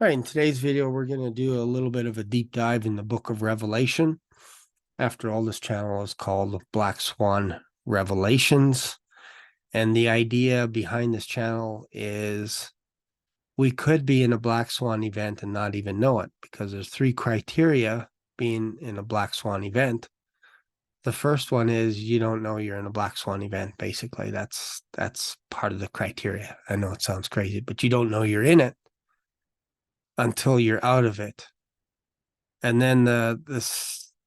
All right, in today's video, we're going to do a little bit of a deep dive in the book of Revelation. After all, this channel is called Black Swan Revelations. And the idea behind this channel is we could be in a Black Swan event and not even know it, because there's three criteria being in a Black Swan event. The first one is you don't know you're in a Black Swan event. Basically, that's part of the criteria. I know it sounds crazy, but you don't know you're in it until you're out of it. And then the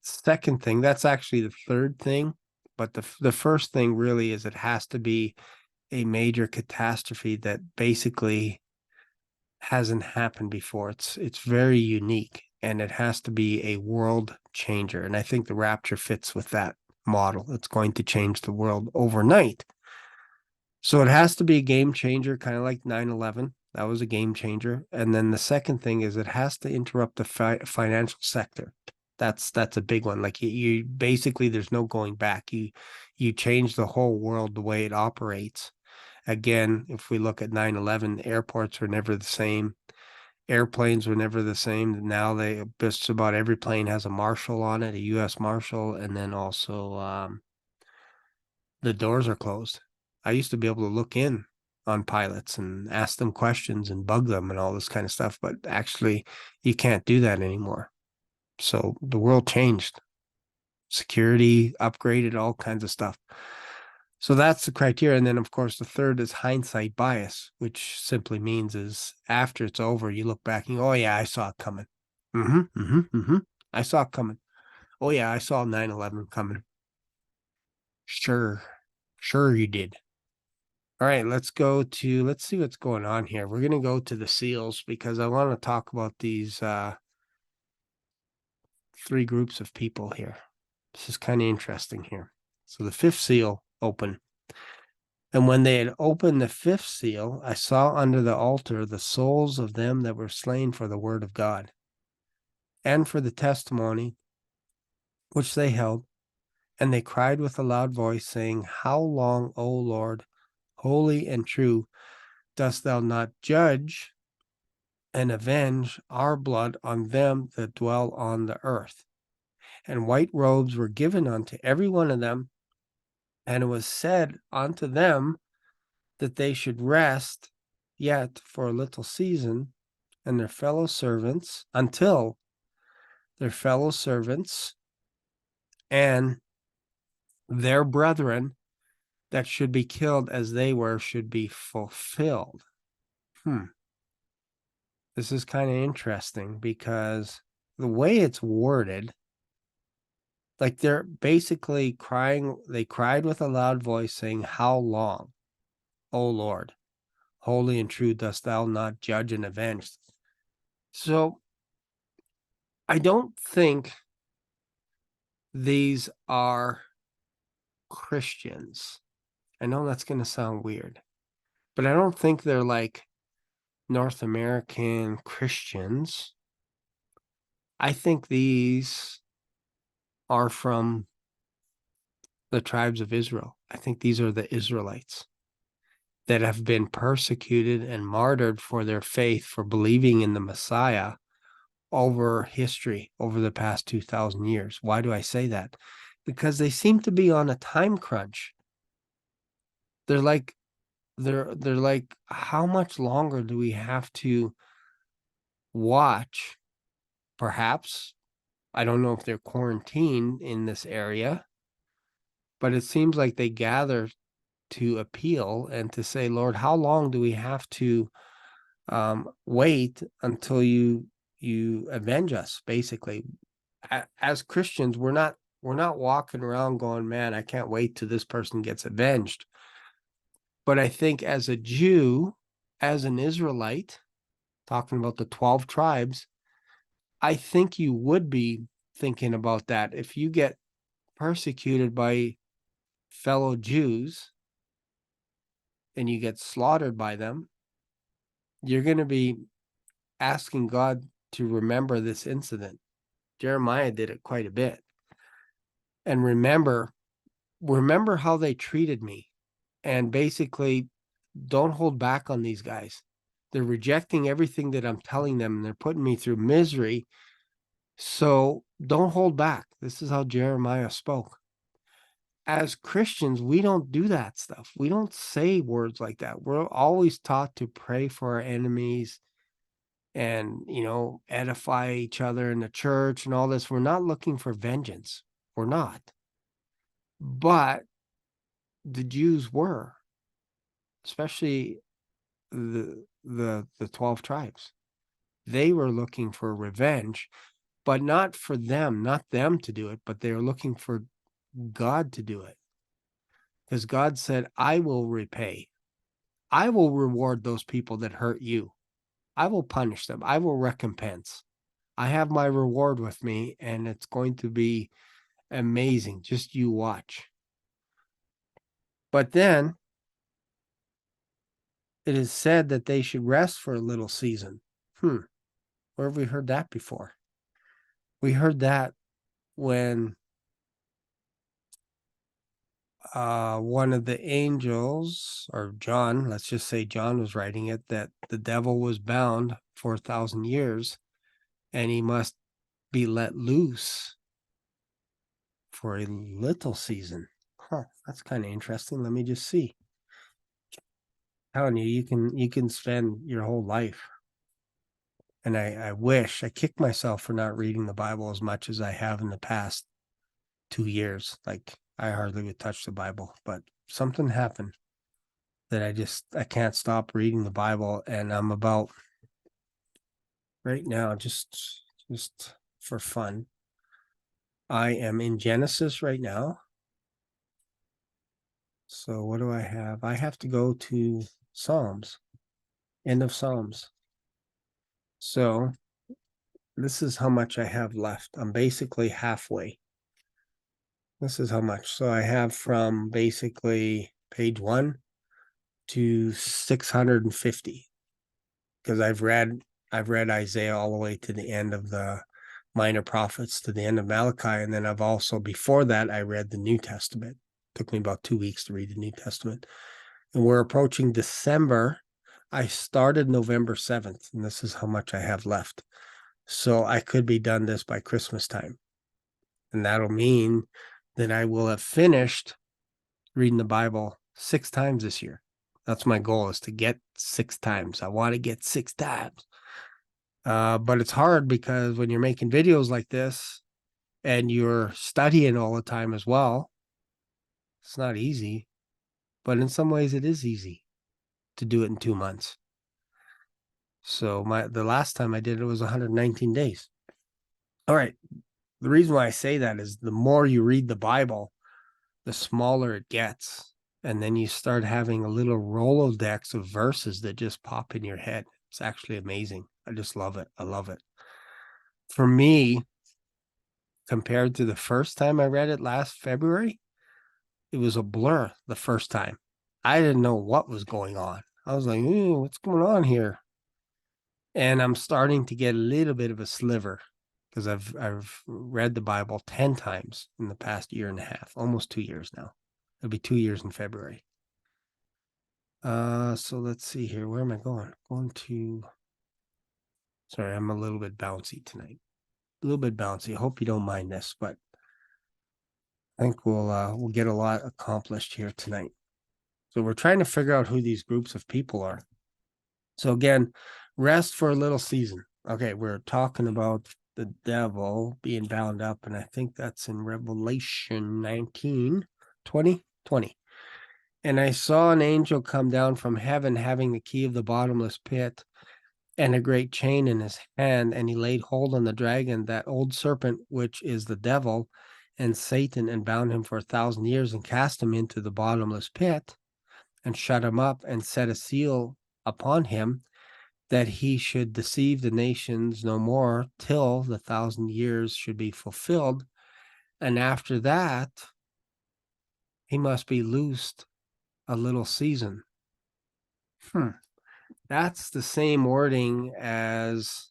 second thing, that's actually the third thing, but the first thing really is it has to be a major catastrophe that basically hasn't happened before. It's very unique, and it has to be a world changer. And I think the rapture fits with that model. It's going to change the world overnight. So it has to be a game changer, kind of like 9/11. That was a game changer. And then the second thing is it has to interrupt the financial sector. That's a big one. Like you basically, there's no going back. You change the whole world the way it operates. Again, if we look at 9/11, airports were never the same. Airplanes were never the same. Now just about every plane has a marshal on it, a U.S. Marshal, and then also the doors are closed. I used to be able to look in on pilots and ask them questions and bug them and all this kind of stuff, but actually you can't do that anymore. So the world changed. Security upgraded, all kinds of stuff. So that's the criteria. And then of course the third is hindsight bias, which simply means is after it's over, you look back and go, oh yeah, I saw it coming. I saw it coming. Oh yeah, I saw 9/11 coming. Sure you did. All right, let's see what's going on here. We're going to go to the seals because I want to talk about these three groups of people here. This is kind of interesting here. So the fifth seal open. And when they had opened the fifth seal, I saw under the altar the souls of them that were slain for the word of God and for the testimony which they held. And they cried with a loud voice, saying, How long, O Lord, holy and true, dost thou not judge and avenge our blood on them that dwell on the earth? And white robes were given unto every one of them, and it was said unto them that they should rest yet for a little season, and their fellow servants, until their fellow servants and their brethren that should be killed as they were should be fulfilled. This is kind of interesting because the way it's worded, like they're basically crying, they cried with a loud voice, saying, How long, O Lord, holy and true, dost thou not judge and avenge? So I don't think these are Christians. I know that's going to sound weird, but I don't think they're like North American Christians. I think these are from the tribes of Israel. I think these are the Israelites that have been persecuted and martyred for their faith, for believing in the Messiah over history, over the past 2,000 years. Why do I say that? Because they seem to be on a time crunch. They're like, how much longer do we have to watch? Perhaps, I don't know if they're quarantined in this area, but it seems like they gather to appeal and to say, Lord, how long do we have to wait until you avenge us? Basically, as Christians, we're not walking around going, man, I can't wait till this person gets avenged. But I think as a Jew, as an Israelite, talking about the 12 tribes, I think you would be thinking about that. If you get persecuted by fellow Jews and you get slaughtered by them, you're going to be asking God to remember this incident. Jeremiah did it quite a bit. And remember how they treated me. And basically, don't hold back on these guys. They're rejecting everything that I'm telling them, and they're putting me through misery. So don't hold back. This is how Jeremiah spoke. As Christians, we don't do that stuff. We don't say words like that. We're always taught to pray for our enemies and, edify each other in the church and all this. We're not looking for vengeance. We're not. But the Jews were, especially the 12 tribes. They were looking for revenge, but not for them, not them to do it, but they were looking for God to do it. Because God said, I will repay. I will reward those people that hurt you. I will punish them. I will recompense. I have my reward with me, and it's going to be amazing. Just you watch. But then it is said that they should rest for a little season. Where have we heard that before? We heard that when one of the angels, or John, let's just say John was writing it, that the devil was bound for 1,000 years and he must be let loose for a little season. That's kind of interesting. Let me just see. Telling you, you can spend your whole life. And I wish I kick myself for not reading the Bible as much as I have in the past 2 years. Like I hardly would touch the Bible, but something happened that I can't stop reading the Bible. And I'm about right now, just for fun. I am in Genesis right now. So what do I have? I have to go to Psalms, end of Psalms. So this is how much I have left. I'm basically halfway. This is how much. So I have from basically page 1 to 650, because I've read Isaiah all the way to the end of the minor prophets, to the end of Malachi, and then I've also, before that, I read the New Testament. It took me about 2 weeks to read the New Testament. And we're approaching December. I started November 7th, and this is how much I have left. So I could be done this by Christmas time. And that'll mean that I will have finished reading the Bible 6 times this year. That's my goal, is to get 6 times. I want to get 6 times. But it's hard because when you're making videos like this and you're studying all the time as well, it's not easy. But in some ways, it is easy to do it in 2 months. So the last time I did it was 119 days. All right. The reason why I say that is the more you read the Bible, the smaller it gets. And then you start having a little Rolodex of verses that just pop in your head. It's actually amazing. I just love it. I love it. For me, compared to the first time I read it last February, it was a blur the first time. I didn't know what was going on. I was like, what's going on here? And I'm starting to get a little bit of a sliver, because I've read the Bible 10 times in the past year and a half, almost 2 years now. It'll be 2 years in February. So let's see here. Where am I going? Sorry, I'm a little bit bouncy tonight. A little bit bouncy. I hope you don't mind this, but I think we'll get a lot accomplished here tonight. So we're trying to figure out who these groups of people are. So again, rest for a little season. Okay, we're talking about the devil being bound up, and I think that's in Revelation 19, 20. And I saw an angel come down from heaven, having the key of the bottomless pit and a great chain in his hand, and he laid hold on the dragon, that old serpent, which is the devil and Satan, and bound him for 1,000 years, and cast him into the bottomless pit, and shut him up, and set a seal upon him, that he should deceive the nations no more, till the 1,000 years should be fulfilled. And after that, he must be loosed a little season. That's the same wording as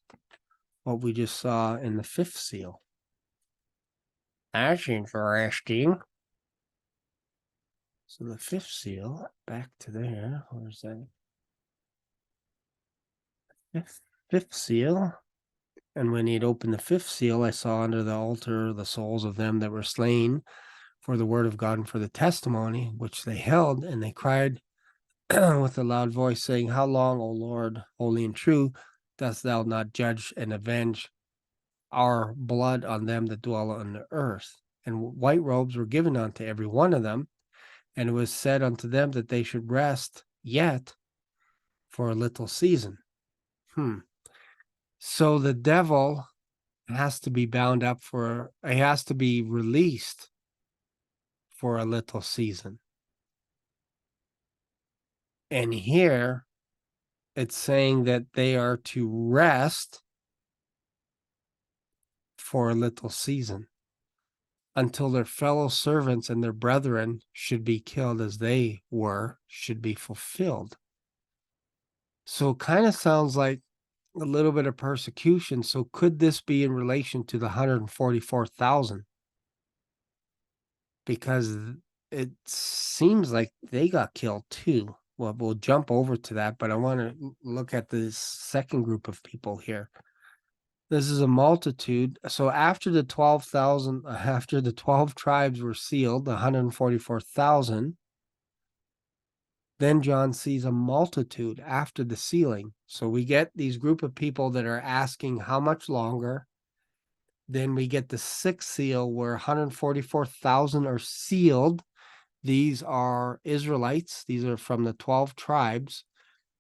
what we just saw in the 5th seal. That's interesting. So the 5th seal, back to there. Where's that? fifth seal. And when he had opened the fifth seal, I saw under the altar the souls of them that were slain for the word of God and for the testimony which they held. And they cried with a loud voice, saying, How long, O Lord, holy and true, dost thou not judge and avenge our blood on them that dwell on the earth? And white robes were given unto every one of them. And it was said unto them that they should rest yet for a little season. So the devil has to be bound up he has to be released for a little season. And here it's saying that they are to rest for a little season until their fellow servants and their brethren should be killed as they should be fulfilled. So it kind of sounds like a little bit of persecution. So could this be in relation to the 144,000? Because it seems like they got killed too. Well, we'll jump over to that, but I want to look at this second group of people here. This is a multitude. So after the 12,000, after the 12 tribes were sealed, the 144,000, then John sees a multitude after the sealing. So we get these group of people that are asking how much longer. Then we get the sixth seal where 144,000 are sealed. These are Israelites. These are from the 12 tribes.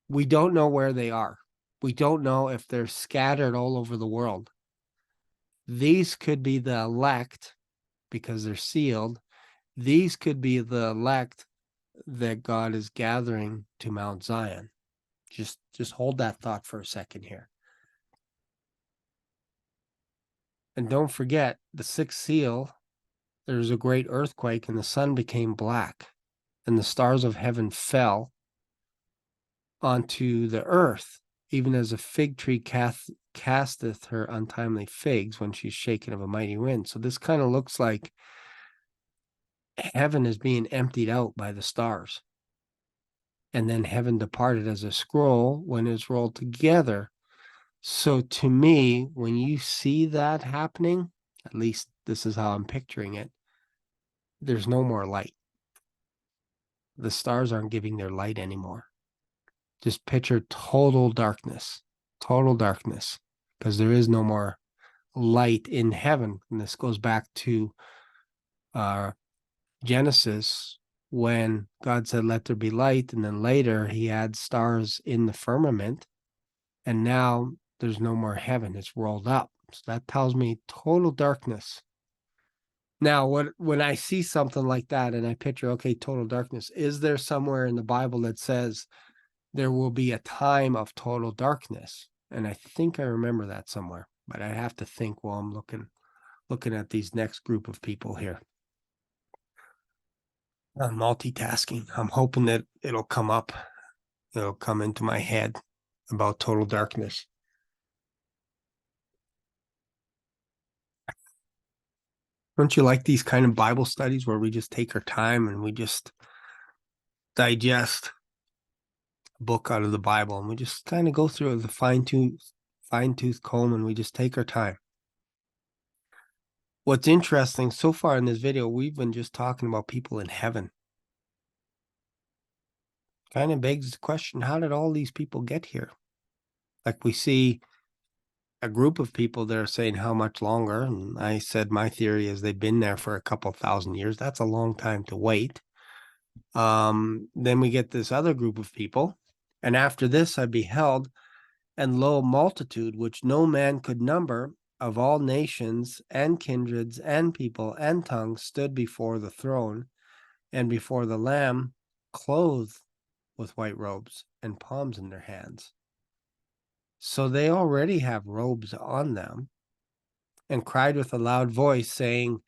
We don't know where they are. We don't know if they're scattered all over the world. These could be the elect because they're sealed. These could be the elect that God is gathering to Mount Zion. Just hold that thought for a second here. And don't forget, the sixth seal, there was a great earthquake and the sun became black and the stars of heaven fell onto the earth, even as a fig tree casteth her untimely figs when she's shaken of a mighty wind. So this kind of looks like heaven is being emptied out by the stars. And then heaven departed as a scroll when it's rolled together. So to me, when you see that happening, at least this is how I'm picturing it, there's no more light. The stars aren't giving their light anymore. Just picture total darkness, because there is no more light in heaven. And this goes back to Genesis, when God said, let there be light. And then later he had stars in the firmament. And now there's no more heaven. It's rolled up. So that tells me total darkness. Now, when I see something like that and I picture, okay, total darkness, is there somewhere in the Bible that says there will be a time of total darkness? And I think I remember that somewhere, but I have to think while I'm looking at these next group of people here. I'm multitasking. I'm hoping that it'll come up. It'll come into my head about total darkness. Don't you like these kind of Bible studies where we just take our time and we just digest a book out of the Bible and we just kind of go through it with a fine-tooth comb and we just take our time? What's interesting so far in this video, we've been just talking about people in heaven. Kind of begs the question, how did all these people get here? Like we see a group of people that are saying how much longer, and I said my theory is they've been there for a couple thousand years. That's a long time to wait. Then we get this other group of people, and after this I beheld, and lo, a multitude which no man could number, of all nations and kindreds and people and tongues, stood before the throne and before the Lamb, clothed with white robes and palms in their hands. So they already have robes on them, and cried with a loud voice, saying,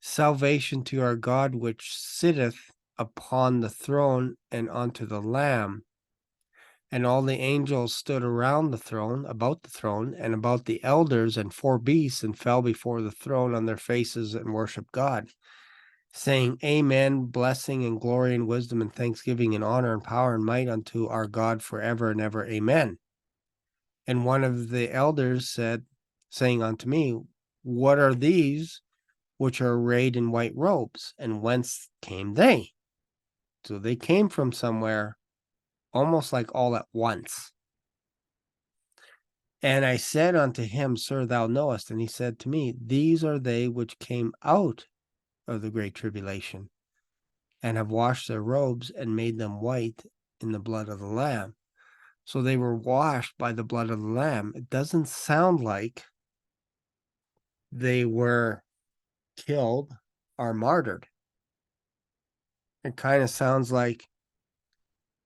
Salvation to our God, which sitteth upon the throne and unto the Lamb. And all the angels stood around the throne, about the throne, and about the elders and four beasts, and fell before the throne on their faces and worshiped God, saying, Amen, blessing and glory and wisdom and thanksgiving and honor and power and might unto our God forever and ever. Amen. And one of the elders said, saying unto me, what are these which are arrayed in white robes, and whence came they? So they came from somewhere, almost like all at once. And I said unto him, Sir, thou knowest. And he said to me, these are they which came out of the great tribulation, and have washed their robes and made them white in the blood of the Lamb. So they were washed by the blood of the Lamb. It doesn't sound like they were killed or martyred. It kind of sounds like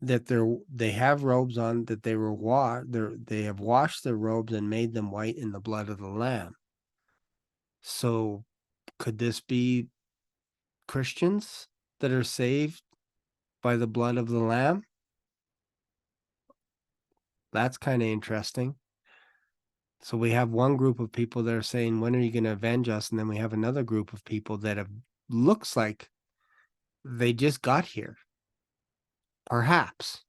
that they have robes on, that they have washed their robes and made them white in the blood of the Lamb. So could this be Christians that are saved by the blood of the Lamb? That's kind of interesting. So we have one group of people that are saying, when are you going to avenge us? And then we have another group of people that have looks like they just got here. Perhaps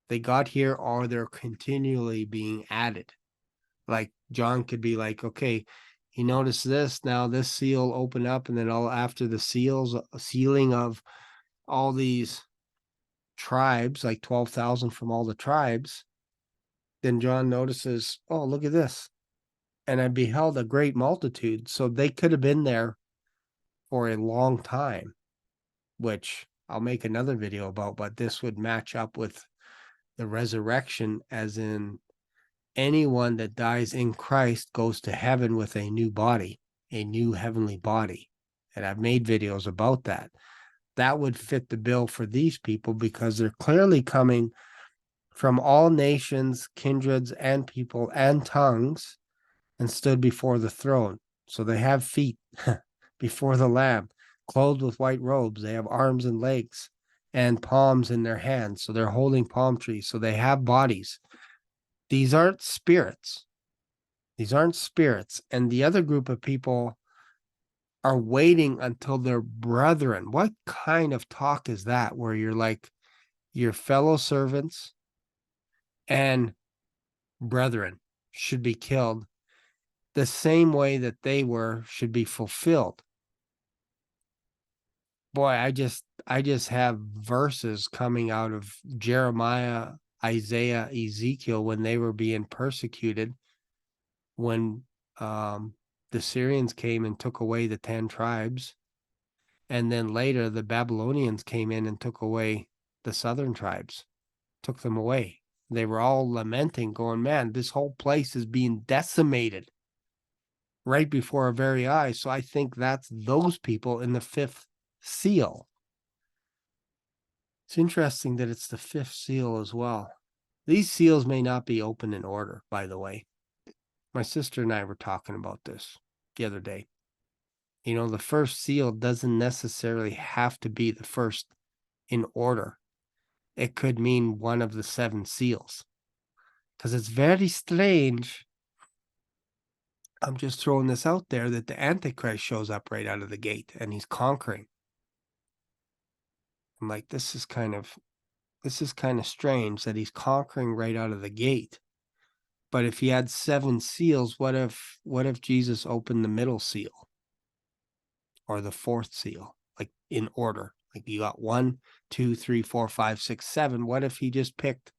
they got here, or they're continually being added. Like John could be like, okay, he noticed this, now this seal opened up, and then all after the sealing of all these tribes, like 12,000 from all the tribes, then John notices, oh, look at this. And I beheld a great multitude. So they could have been there for a long time, which I'll make another video about, but this would match up with the resurrection, as in anyone that dies in Christ goes to heaven with a new body, a new heavenly body. And I've made videos about that. That would fit the bill for these people, because they're clearly coming from all nations, kindreds, and people and tongues, and stood before the throne. So they have feet before the Lamb, clothed with white robes. They have arms and legs and palms in their hands. So they're holding palm trees. So they have bodies. These aren't spirits. These aren't spirits. And the other group of people are waiting until their brethren. What kind of talk is that, where you're like, your fellow servants and brethren should be killed the same way that they were, should be fulfilled? Boy, I just have verses coming out of Jeremiah, Isaiah, Ezekiel, when they were being persecuted, when the Syrians came and took away the 10 tribes. And then later the Babylonians came in and took away the southern tribes, took them away. They were all lamenting, going, man, this whole place is being decimated right before our very eyes. So I think that's those people in the fifth seal. It's interesting that it's the fifth seal as well. These seals may not be open in order, by the way. My sister and I were talking about this the other day. You know, the first seal doesn't necessarily have to be the first in order. It could mean one of the 7 seals, because it's very strange. I'm just throwing this out there, that the Antichrist shows up right out of the gate and he's conquering. I'm like, this is kind of strange that he's conquering right out of the gate. But if he had 7 seals, what if Jesus opened the middle seal or the 4th seal, like in order? Like you got 1, 2, 3, 4, 5, 6, 7. What if he just picked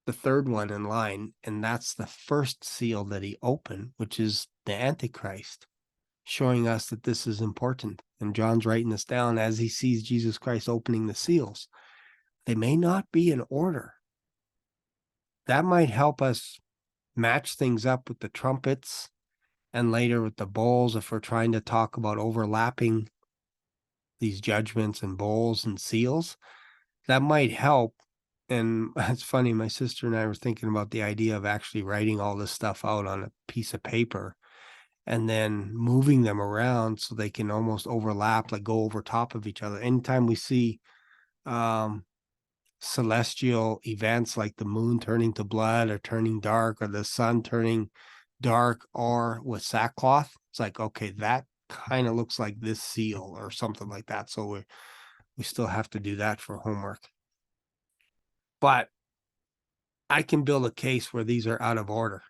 the 3rd one in line, and that's the first seal that he opened, which is the Antichrist, showing us that this is important. And John's writing this down as he sees Jesus Christ opening the seals. They may not be in order. That might help us match things up with the trumpets and later with the bowls, if we're trying to talk about overlapping these judgments and bowls and seals. That might help. And it's funny, my sister and I were thinking about the idea of actually writing all this stuff out on a piece of paper and then moving them around so they can almost overlap, like go over top of each other. Anytime we see celestial events like the moon turning to blood or turning dark, or the sun turning dark, or with sackcloth, it's like, okay, that kind of looks like this seal or something like that. So we still have to do that for homework. But I can build a case where these are out of order.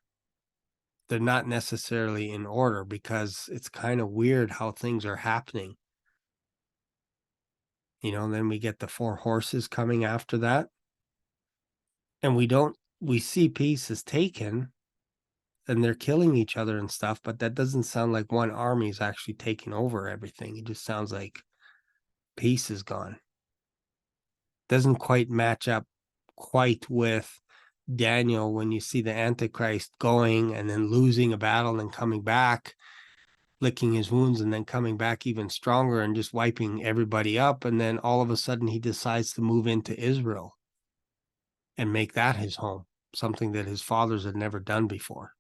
They're not necessarily in order because it's kind of weird how things are happening. Then we get the 4 horses coming after that. And we see peace is taken and they're killing each other and stuff, but that doesn't sound like one army is actually taking over everything. It just sounds like peace is gone. Doesn't quite match up quite with Daniel when you see the Antichrist going and then losing a battle and then coming back, licking his wounds and then coming back even stronger and just wiping everybody up. And then all of a sudden he decides to move into Israel and make that his home, something that his fathers had never done before.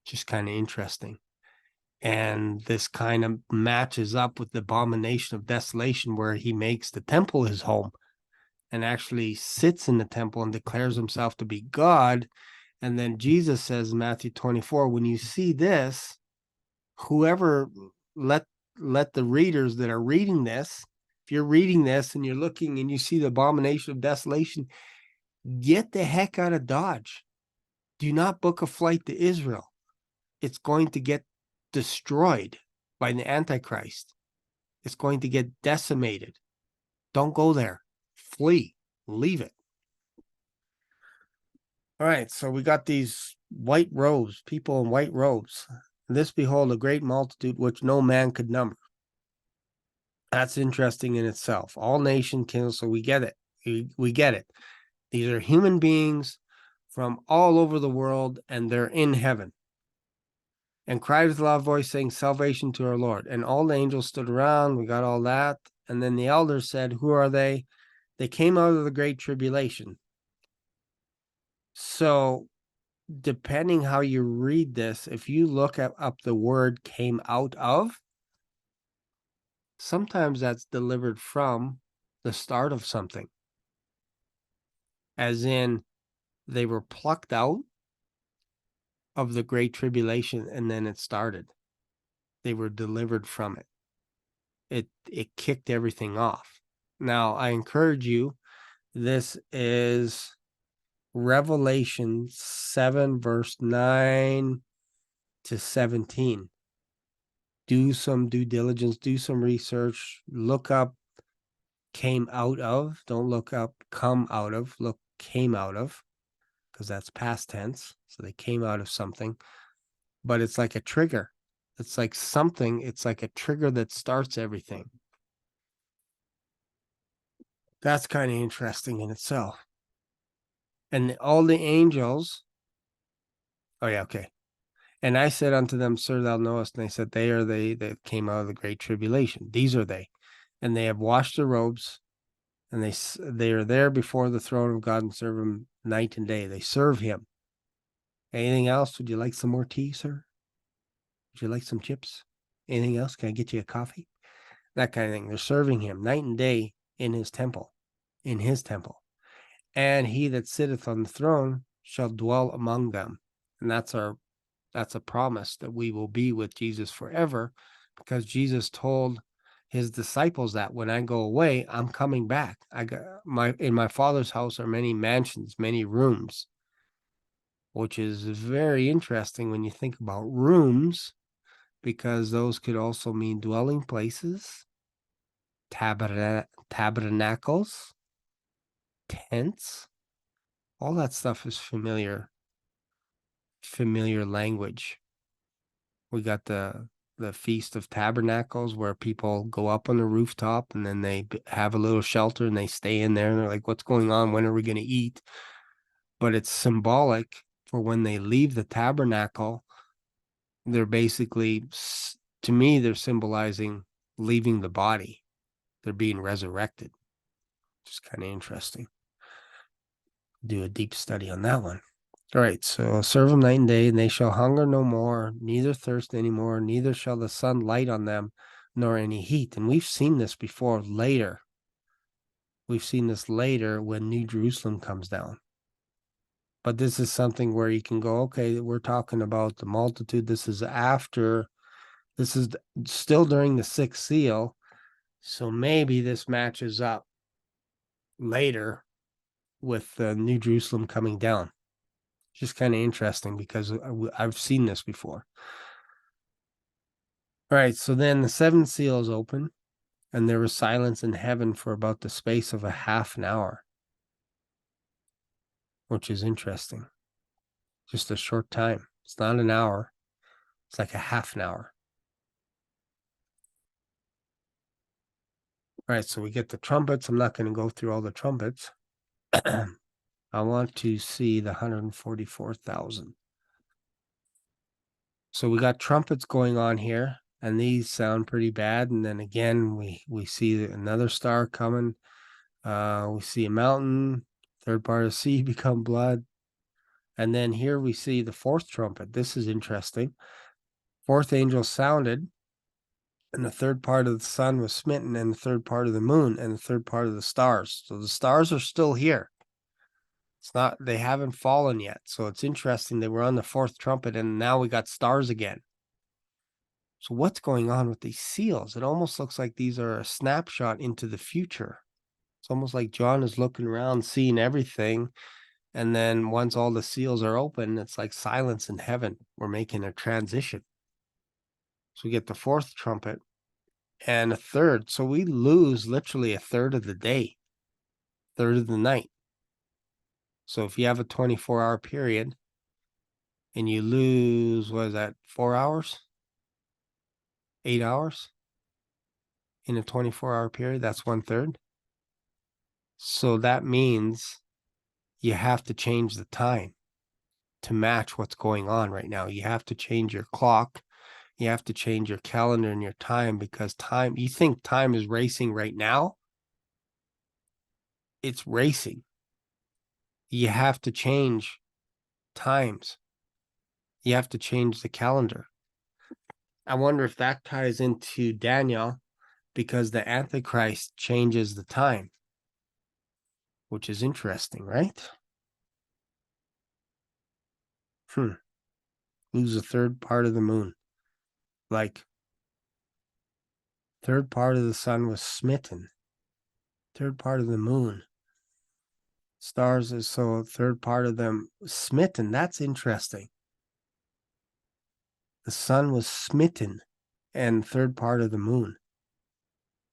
Just kind of interesting. And this kind of matches up with the abomination of desolation, where he makes the temple his home and actually sits in the temple and declares himself to be God. And then Jesus says in Matthew 24, when you see this, whoever let the readers that are reading this, if you're reading this and you're looking and you see the abomination of desolation, get the heck out of Dodge. Do not book a flight to Israel. It's going to get destroyed by the Antichrist. It's going to get decimated. Don't go there. Flee. Leave it. All right, so we got these white robes, people in white robes. This behold, a great multitude which no man could number. That's interesting in itself. All nation, kindle, so we get it. We get it. These are human beings from all over the world, and they're in heaven. And cried with a loud voice, saying, salvation to our Lord. And all the angels stood around. We got all that. And then the elders said, who are they? They came out of the great tribulation. So depending how you read this, if you look up the word came out of, sometimes that's delivered from the start of something. As in, they were plucked out of the great tribulation and then it started. They were delivered from it. It kicked everything off. Now, I encourage you, this is Revelation 7, verse 9 to 17. Do some due diligence, do some research, look up came out of. Don't look up come out of. Look came out of, because that's past tense. So they came out of something. But it's like a trigger. It's like something. It's like a trigger that starts everything. That's kind of interesting in itself. And all the angels. Oh, yeah, okay. And I said unto them, Sir, thou knowest. And they said, they are they that came out of the great tribulation. These are they. And they have washed their robes, and they are there before the throne of God and serve him night and day. They serve him. Anything else? Would you like some more tea, sir? Would you like some chips? Anything else? Can I get you a coffee? That kind of thing. They're serving him night and day in his temple. And he that sitteth on the throne shall dwell among them. And that's a promise that we will be with Jesus forever, because Jesus told his disciples that when I go away, I'm coming back. In my Father's house are many mansions, many rooms, which is very interesting when you think about rooms, because those could also mean dwelling places, tabernacles, tents. All that stuff is familiar language. We got the Feast of Tabernacles, where people go up on the rooftop and then they have a little shelter and they stay in there and they're like, what's going on? When are we going to eat? But it's symbolic for when they leave the tabernacle. They're basically, to me, they're symbolizing leaving the body. They're being resurrected. Just kind of interesting. Do a deep study on that one. All right, so serve them night and day, and they shall hunger no more, neither thirst any more, neither shall the sun light on them, nor any heat. And we've seen this before later. We've seen this later when New Jerusalem comes down. But this is something where you can go, okay, we're talking about the multitude. This is still during the sixth seal. So maybe this matches up later with New Jerusalem coming down. Just kind of interesting because I've seen this before. All right, so then the seventh seal is open, and there was silence in heaven for about the space of a half an hour, which is interesting. Just a short time. It's not an hour. It's like a half an hour. All right, so we get the trumpets. I'm not going to go through all the trumpets. I want to see the 144,000. So we got trumpets going on here, and these sound pretty bad. And then again, we see another star coming. We see a mountain, third part of the sea become blood. And then here we see the fourth trumpet. This is interesting. Fourth angel sounded, and the third part of the sun was smitten, and the third part of the moon, and the third part of the stars. So the stars are still here. It's not, they haven't fallen yet. So it's interesting. They were on the fourth trumpet, and now we got stars again. So what's going on with these seals? It almost looks like these are a snapshot into the future. It's almost like John is looking around, seeing everything. And then once all the seals are open, it's like silence in heaven. We're making a transition. So we get the fourth trumpet and a third. So we lose literally a third of the day, third of the night. So if you have a 24-hour period and you lose, what is that, 4 hours? 8 hours in a 24-hour period, that's 1/3. So that means you have to change the time to match what's going on right now. You have to change your clock. You have to change your calendar and your time, because time, you think time is racing right now? It's racing. You have to change times. You have to change the calendar. I wonder if that ties into Daniel, because the Antichrist changes the time, which is interesting, right? Lose a third part of the moon. Like, third part of the sun was smitten. Third part of the moon. Stars is so a third part of them smitten. That's interesting. The sun was smitten, and third part of the moon.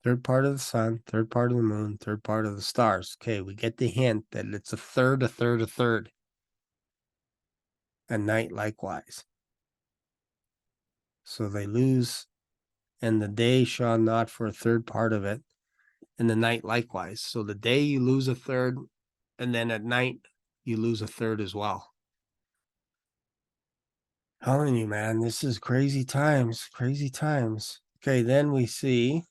Third part of the sun, third part of the moon, third part of the stars. Okay, we get the hint that it's a third, a third, a third. And night likewise. So they lose, and the day shone not for a third part of it, and the night likewise. So the day you lose a third, and then at night you lose a third as well. Telling you, man, this is crazy times, crazy times. Okay, then we see,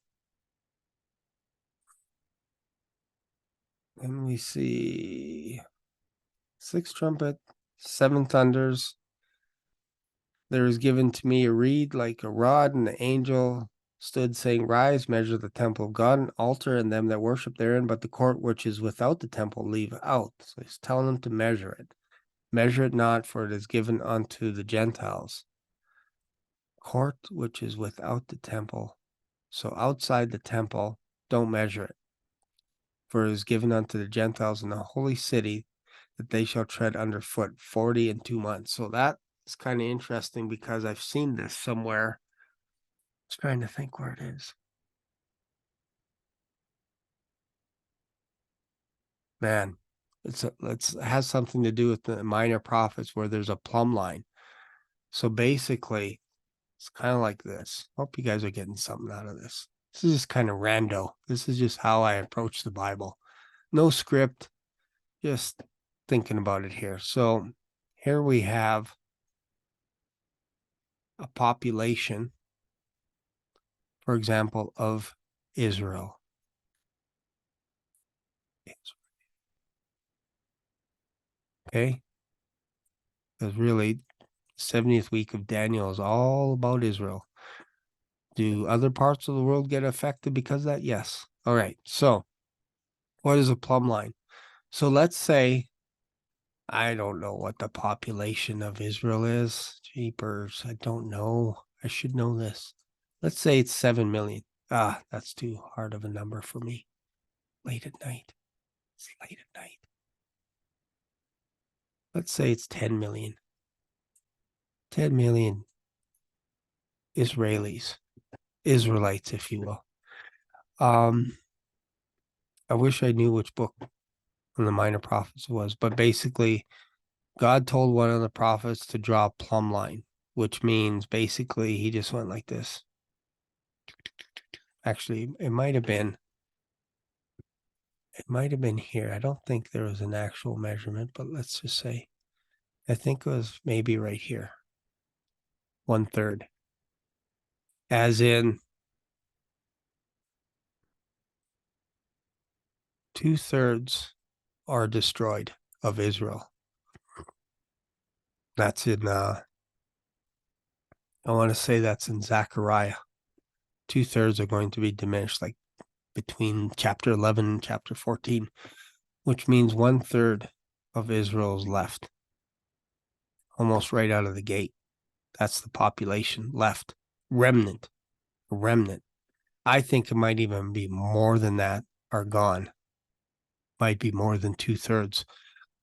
sixth trumpet, seven thunders. There is given to me a reed like a rod, and the angel stood saying, Rise, measure the temple of God, and altar, and them that worship therein, but the court which is without the temple leave out. So he's telling them to measure it. Measure it not, for it is given unto the Gentiles. Court which is without the temple. So outside the temple, don't measure it. For it is given unto the Gentiles in the holy city, that they shall tread underfoot 40 and 2 months. So that is kind of interesting, because I've seen this somewhere. I was trying to think where it is. Man, it has something to do with the minor prophets, where there's a plumb line. So basically, it's kind of like this. Hope you guys are getting something out of this. This is just kind of rando. This is just how I approach the Bible. No script, just thinking about it here. So here we have a population, for example, of Israel. Okay? Because really, 70th week of Daniel is all about Israel. Do other parts of the world get affected because of that? Yes. All right. So what is a plumb line? So let's say, I don't know what the population of Israel is. Jeepers, I don't know. I should know this. Let's say it's 7 million. That's too hard of a number for me. Late at night. It's late at night. let's say it's 10 million. 10 million Israelites, if you will. I wish I knew which book in the minor prophets was, but basically God told one of the prophets to draw a plumb line, which means basically he just went like this. Actually, it might have been here. I don't think there was an actual measurement, but let's just say, I think it was maybe right here. 1/3. As in 2/3 are destroyed of Israel. That's in, I want to say that's in Zechariah. 2/3 are going to be diminished, like between chapter 11 and chapter 14, which means 1/3 of Israel is left, almost right out of the gate. That's the population left. Remnant. I think it might even be more than that are gone. Might be more than 2/3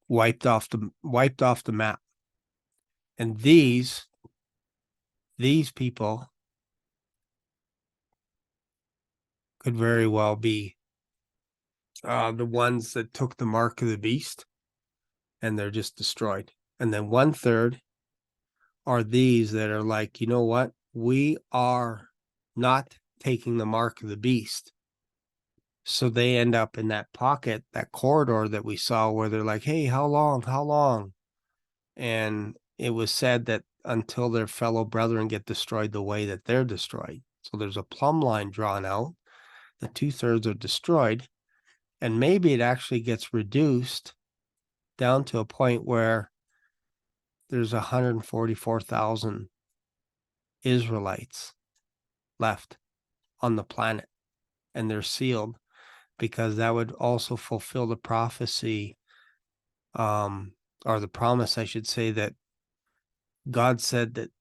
wiped off the map. And these people could very well be the ones that took the mark of the beast, and they're just destroyed. And then 1/3 are these that are like, you know what? We are not taking the mark of the beast. So they end up in that pocket, that corridor that we saw where they're like, hey, how long? And it was said that until their fellow brethren get destroyed the way that they're destroyed. So there's a plumb line drawn out. The 2/3 are destroyed. And maybe it actually gets reduced down to a point where there's 144,000 Israelites left on the planet, and they're sealed, because that would also fulfill the prophecy, or the promise, I should say, that God said that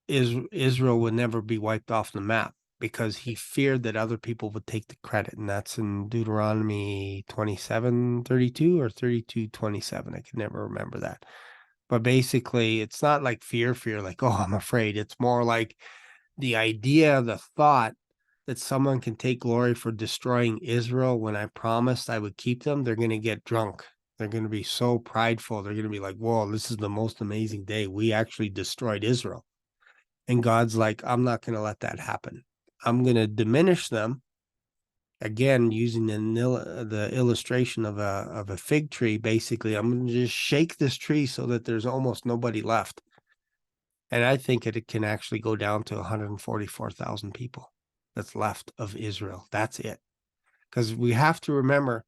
Israel would never be wiped off the map, because he feared that other people would take the credit. And that's in Deuteronomy 27:32 or 32:27. I can never remember that. But basically, it's not like fear, like, oh, I'm afraid. It's more like the idea, the thought that someone can take glory for destroying Israel when I promised I would keep them. They're going to get drunk. They're going to be so prideful. They're going to be like, whoa, this is the most amazing day. We actually destroyed Israel. And God's like, I'm not going to let that happen. I'm going to diminish them. Again, using the illustration of a fig tree, basically, I'm going to just shake this tree so that there's almost nobody left. And I think it can actually go down to 144,000 people that's left of Israel. That's it. Because we have to remember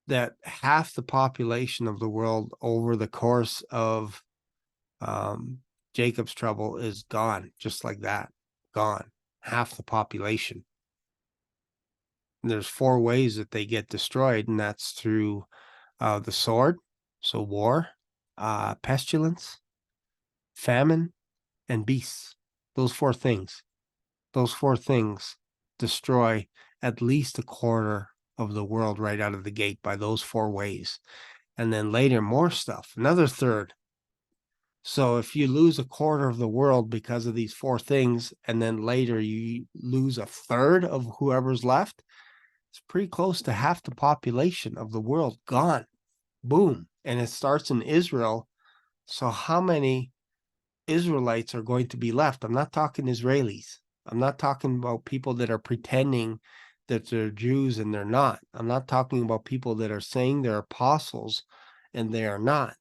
that half the population of the world over the course of Jacob's trouble is gone, just like that. Gone. Half the population. And there's 4 ways that they get destroyed, and that's through the sword, so war, pestilence, famine, and beasts. Those 4 things. Those 4 things destroy at least 1/4 of the world right out of the gate by those 4 ways. And then later, more stuff, another 1/3. So if you lose 1/4 of the world because of these 4 things, and then later you lose 1/3 of whoever's left, it's pretty close to half the population of the world gone. Boom. And it starts in Israel. So how many Israelites are going to be left? I'm not talking Israelis. I'm not talking about people that are pretending that they're Jews and they're not. I'm not talking about people that are saying they're apostles and they are not,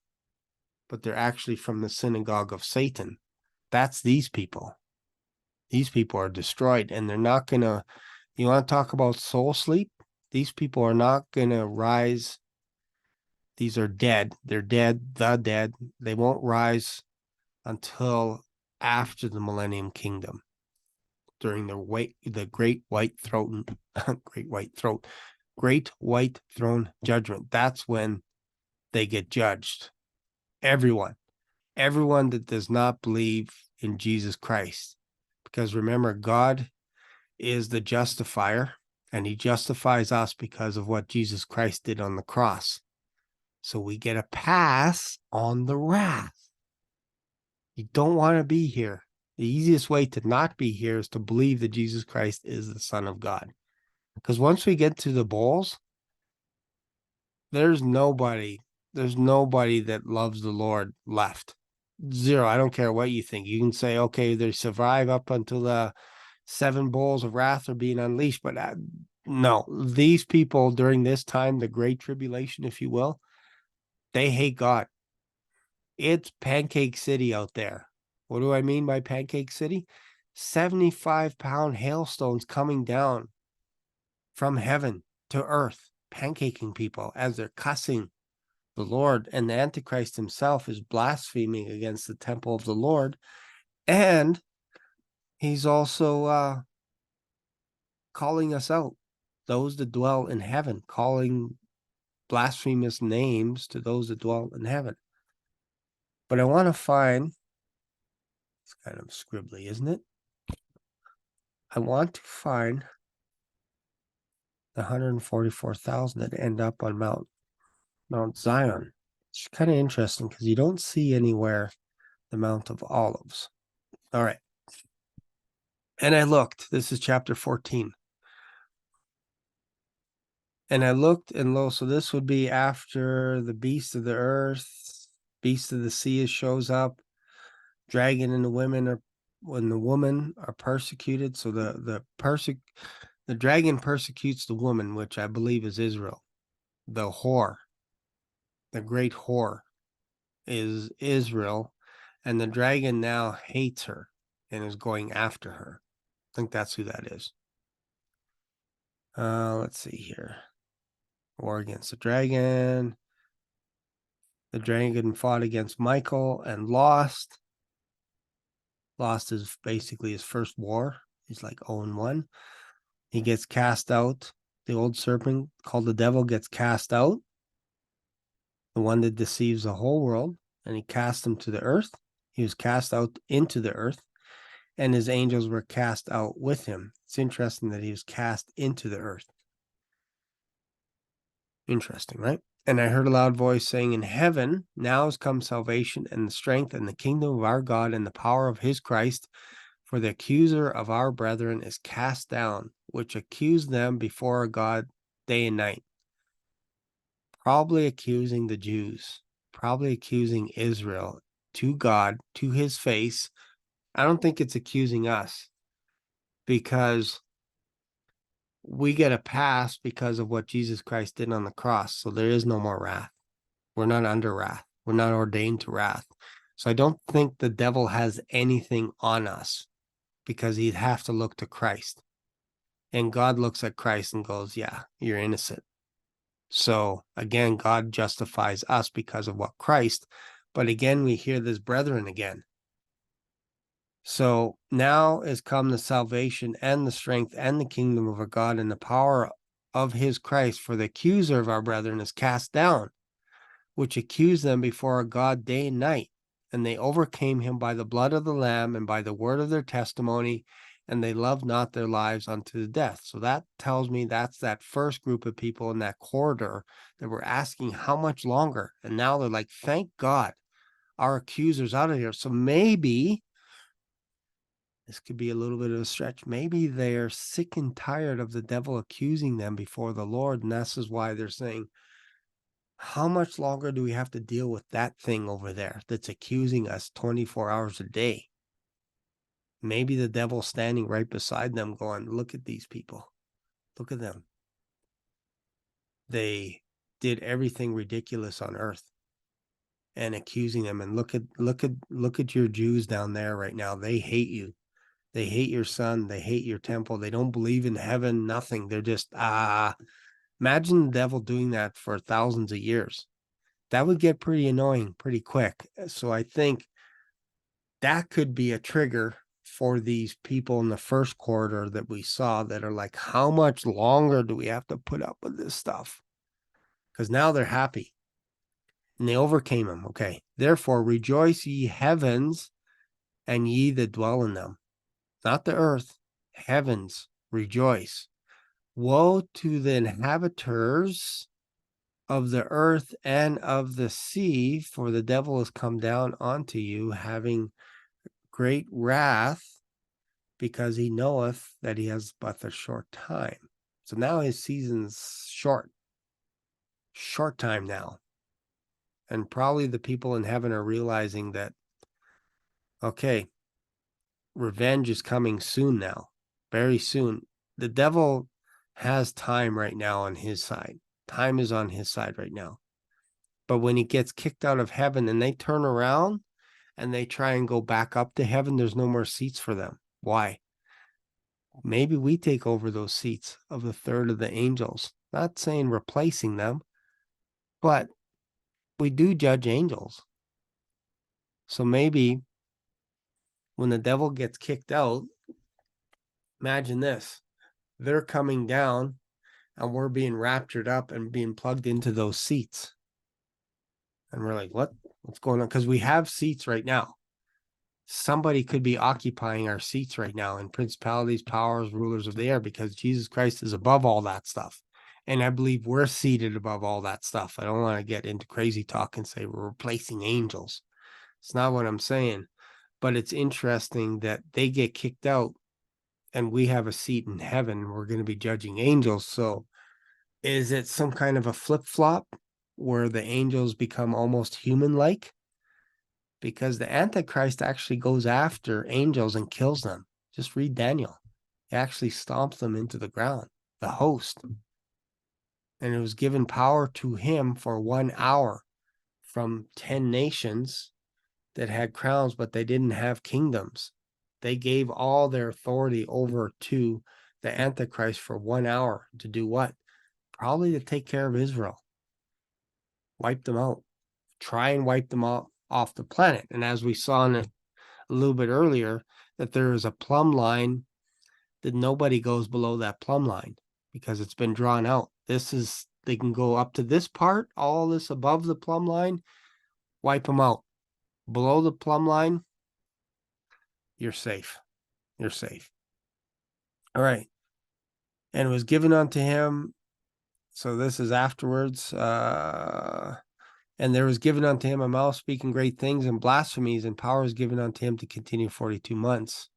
but they're actually from the synagogue of Satan. That's these people. These people are destroyed, and they're not going to, you want to talk about soul sleep? These people are not going to rise. These are dead. They're dead, the dead. They won't rise until after the Millennium Kingdom, during the Great White Throne Judgment. That's when they get judged. Everyone that does not believe in Jesus Christ. Because remember, God is the justifier, and he justifies us because of what Jesus Christ did on the cross. So we get a pass on the wrath. You don't want to be here. The easiest way to not be here is to believe that Jesus Christ is the Son of God. Because once we get to the bowls, there's nobody that loves the Lord left. Zero. I don't care what you think. You can say, okay, they survive up until the 7 bowls of wrath are being unleashed, but no, these people during this time, the Great Tribulation, if you will, they hate God. It's Pancake City out there. What do I mean by Pancake City? 75-pound hailstones coming down from heaven to earth, pancaking people as they're cussing the Lord, and the Antichrist himself is blaspheming against the temple of the Lord, and he's also calling us out, those that dwell in heaven, calling blasphemous names to those that dwell in heaven. But I want to find, it's kind of scribbly, isn't it? I want to find the 144,000 that end up on Mount Zion. It's kind of interesting because you don't see anywhere the Mount of Olives. All right. And I looked, this is chapter 14. And I looked, and lo, so this would be after the beast of the earth, beast of the sea shows up, dragon and the women are, when the woman are persecuted. So the dragon persecutes the woman, which I believe is Israel. The whore, the great whore is Israel, and the dragon now hates her and is going after her. I think that's who that is. Let's see here. War against the dragon. The dragon fought against Michael and lost. Lost is basically his first war. He's like 0-1. He gets cast out. The old serpent called the devil gets cast out. The one that deceives the whole world. And he cast him to the earth. He was cast out into the earth. And his angels were cast out with him. It's interesting that he was cast into the earth. Interesting, right? And I heard a loud voice saying, in heaven now has come salvation and the strength and the kingdom of our God and the power of his Christ. For the accuser of our brethren is cast down, which accused them before our God day and night. Probably accusing the Jews, probably accusing Israel to God, to his face. I don't think it's accusing us, because we get a pass because of what Jesus Christ did on the cross. So there is no more wrath. We're not under wrath. We're not ordained to wrath. So I don't think the devil has anything on us, because he'd have to look to Christ. And God looks at Christ and goes, yeah, you're innocent. So again, God justifies us because of what Christ. But again, we hear this brethren again. So now is come the salvation and the strength and the kingdom of our God and the power of his Christ. For the accuser of our brethren is cast down, which accused them before our God day and night. And they overcame him by the blood of the Lamb and by the word of their testimony, and they loved not their lives unto the death. So that tells me that's that first group of people in that corridor that were asking how much longer. And now they're like, thank God, our accuser's out of here. So maybe this could be a little bit of a stretch. Maybe they're sick and tired of the devil accusing them before the Lord. And this is why they're saying, how much longer do we have to deal with that thing over there that's accusing us 24 hours a day? Maybe the devil's standing right beside them going, look at these people. Look at them. They did everything ridiculous on earth and accusing them. And look at your Jews down there right now. They hate you. They hate your son. They hate your temple. They don't believe in heaven, nothing. They're just, imagine the devil doing that for thousands of years. That would get pretty annoying pretty quick. So I think that could be a trigger for these people in the first corridor that we saw that are like, how much longer do we have to put up with this stuff? Because now they're happy and they overcame him. Okay. Therefore, rejoice, ye heavens, and ye that dwell in them. Not the earth, heavens, rejoice. Woe to the inhabitants of the earth and of the sea, for the devil is come down onto you, having great wrath, because he knoweth that he has but a short time. So now his season's short time now. And probably the people in heaven are realizing that, okay, revenge is coming soon now, very soon. The devil has time right now on his side. Time is on his side right now. But when he gets kicked out of heaven and they turn around and they try and go back up to heaven, there's no more seats for them. Why? Maybe we take over those seats of the third of the angels. Not saying replacing them, but we do judge angels. So maybe when the devil gets kicked out, imagine this. They're coming down and we're being raptured up and being plugged into those seats. And we're like, what? What's going on? Because we have seats right now. Somebody could be occupying our seats right now in principalities, powers, rulers of the air, because Jesus Christ is above all that stuff. And I believe we're seated above all that stuff. I don't want to get into crazy talk and say we're replacing angels. It's not what I'm saying. But it's interesting that they get kicked out and we have a seat in heaven. We're going to be judging angels. So is it some kind of a flip-flop where the angels become almost human-like? Because the Antichrist actually goes after angels and kills them. Just read Daniel. He actually stomps them into the ground, the host. And it was given power to him for 1 hour from 10 nations that had crowns, but they didn't have kingdoms. They gave all their authority over to the Antichrist for 1 hour to do what? Probably to take care of Israel. Wipe them out. Try and wipe them all off the planet. And as we saw in a little bit earlier, that there is a plumb line that nobody goes below that plumb line because it's been drawn out. They can go up to this part, all this above the plumb line, wipe them out. Below the plumb line, you're safe. You're safe. All right. And it was given unto him. So this is afterwards. And there was given unto him a mouth speaking great things and blasphemies, and power is given unto him to continue 42 months.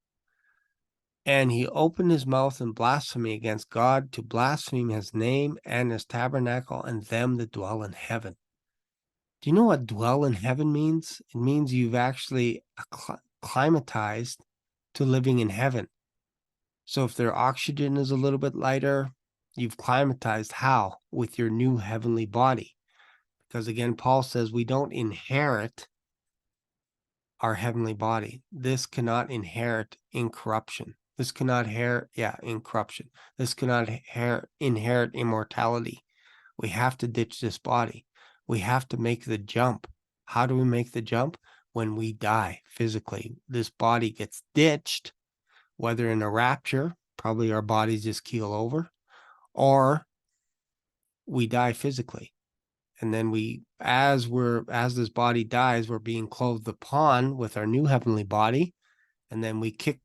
And he opened his mouth in blasphemy against God, to blaspheme his name and his tabernacle and them that dwell in heaven. Do you know what dwell in heaven means? It means you've actually acclimatized to living in heaven. So if their oxygen is a little bit lighter, you've climatized. How? With your new heavenly body. Because again, Paul says we don't inherit our heavenly body. This cannot inherit incorruption. This cannot incorruption. This cannot inherit immortality. We have to ditch this body. We have to make the jump. How do we make the jump? When we die physically. This body gets ditched, whether in a rapture, probably our bodies just keel over, or we die physically. And then as this body dies, we're being clothed upon with our new heavenly body. And then we kick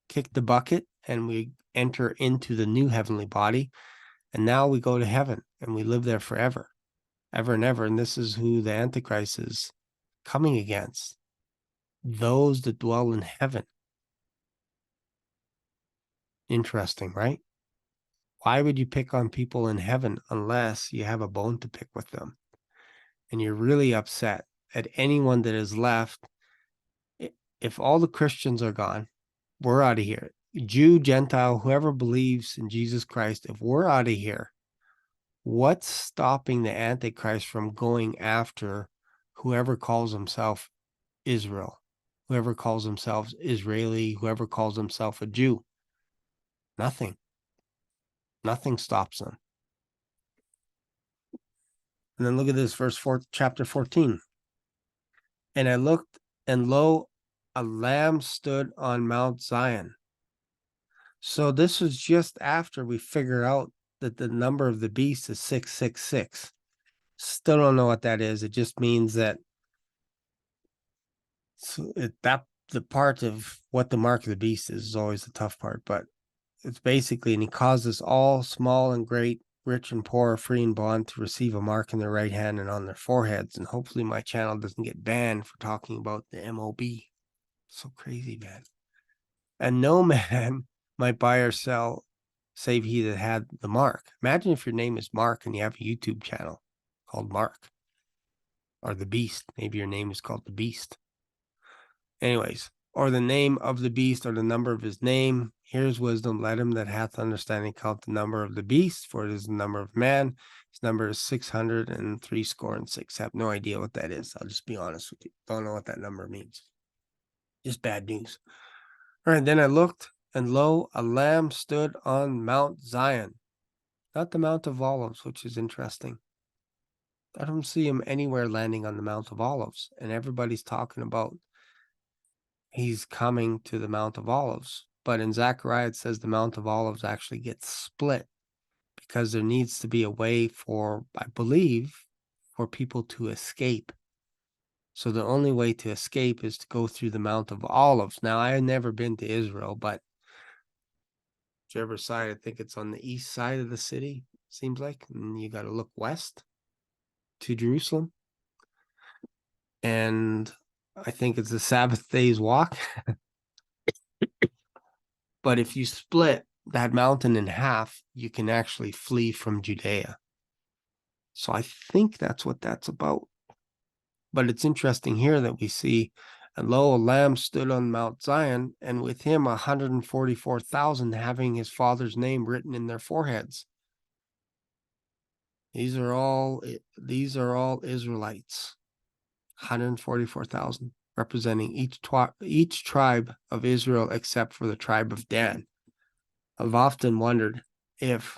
the bucket and we enter into the new heavenly body. And now we go to heaven and we live there forever, ever and ever. And this is who the Antichrist is coming against. Those that dwell in heaven. Interesting, right? Why would you pick on people in heaven unless you have a bone to pick with them? And you're really upset at anyone that is left. If all the Christians are gone, we're out of here. Jew, Gentile, whoever believes in Jesus Christ, if we're out of here, what's stopping the Antichrist from going after whoever calls himself Israel, whoever calls himself Israeli, whoever calls himself a Jew? Nothing. Nothing stops them. And then look at this, chapter 14. And I looked, and lo, a lamb stood on Mount Zion. So this was just after we figure out that the number of the beast is 666. Still don't know what that is. It just means that the part of what the mark of the beast is always the tough part, but it's basically, and he caused us all, small and great, rich and poor are free in bond to receive a mark in their right hand and on their foreheads. And hopefully my channel doesn't get banned for talking about the MOB. So crazy, man. And no man might buy or sell save he that had the mark. Imagine if your name is Mark and you have a YouTube channel called Mark or the Beast. Maybe your name is called the Beast. Anyways, or the name of the beast or the number of his name. Here's wisdom. Let him that hath understanding count the number of the beast, for it is the number of man. His number is 666. I have no idea what that is. I'll just be honest with you. Don't know what that number means. Just bad news. All right, then I looked, and lo, a lamb stood on Mount Zion, not the Mount of Olives, which is interesting. I don't see him anywhere landing on the Mount of Olives, and everybody's talking about he's coming to the Mount of Olives. But in Zechariah, it says the Mount of Olives actually gets split because there needs to be a way for, I believe, for people to escape. So the only way to escape is to go through the Mount of Olives. Now, I have never been to Israel, but whichever side, I think it's on the east side of the city, seems like. And you got to look west to Jerusalem. And I think it's a Sabbath day's walk. But if you split that mountain in half, you can actually flee from Judea. So I think that's what that's about. But it's interesting here that we see, and lo, a lamb stood on Mount Zion, and with him 144,000 having his father's name written in their foreheads. These are all Israelites. 144,000, representing each tribe of Israel except for the tribe of Dan. I've often wondered if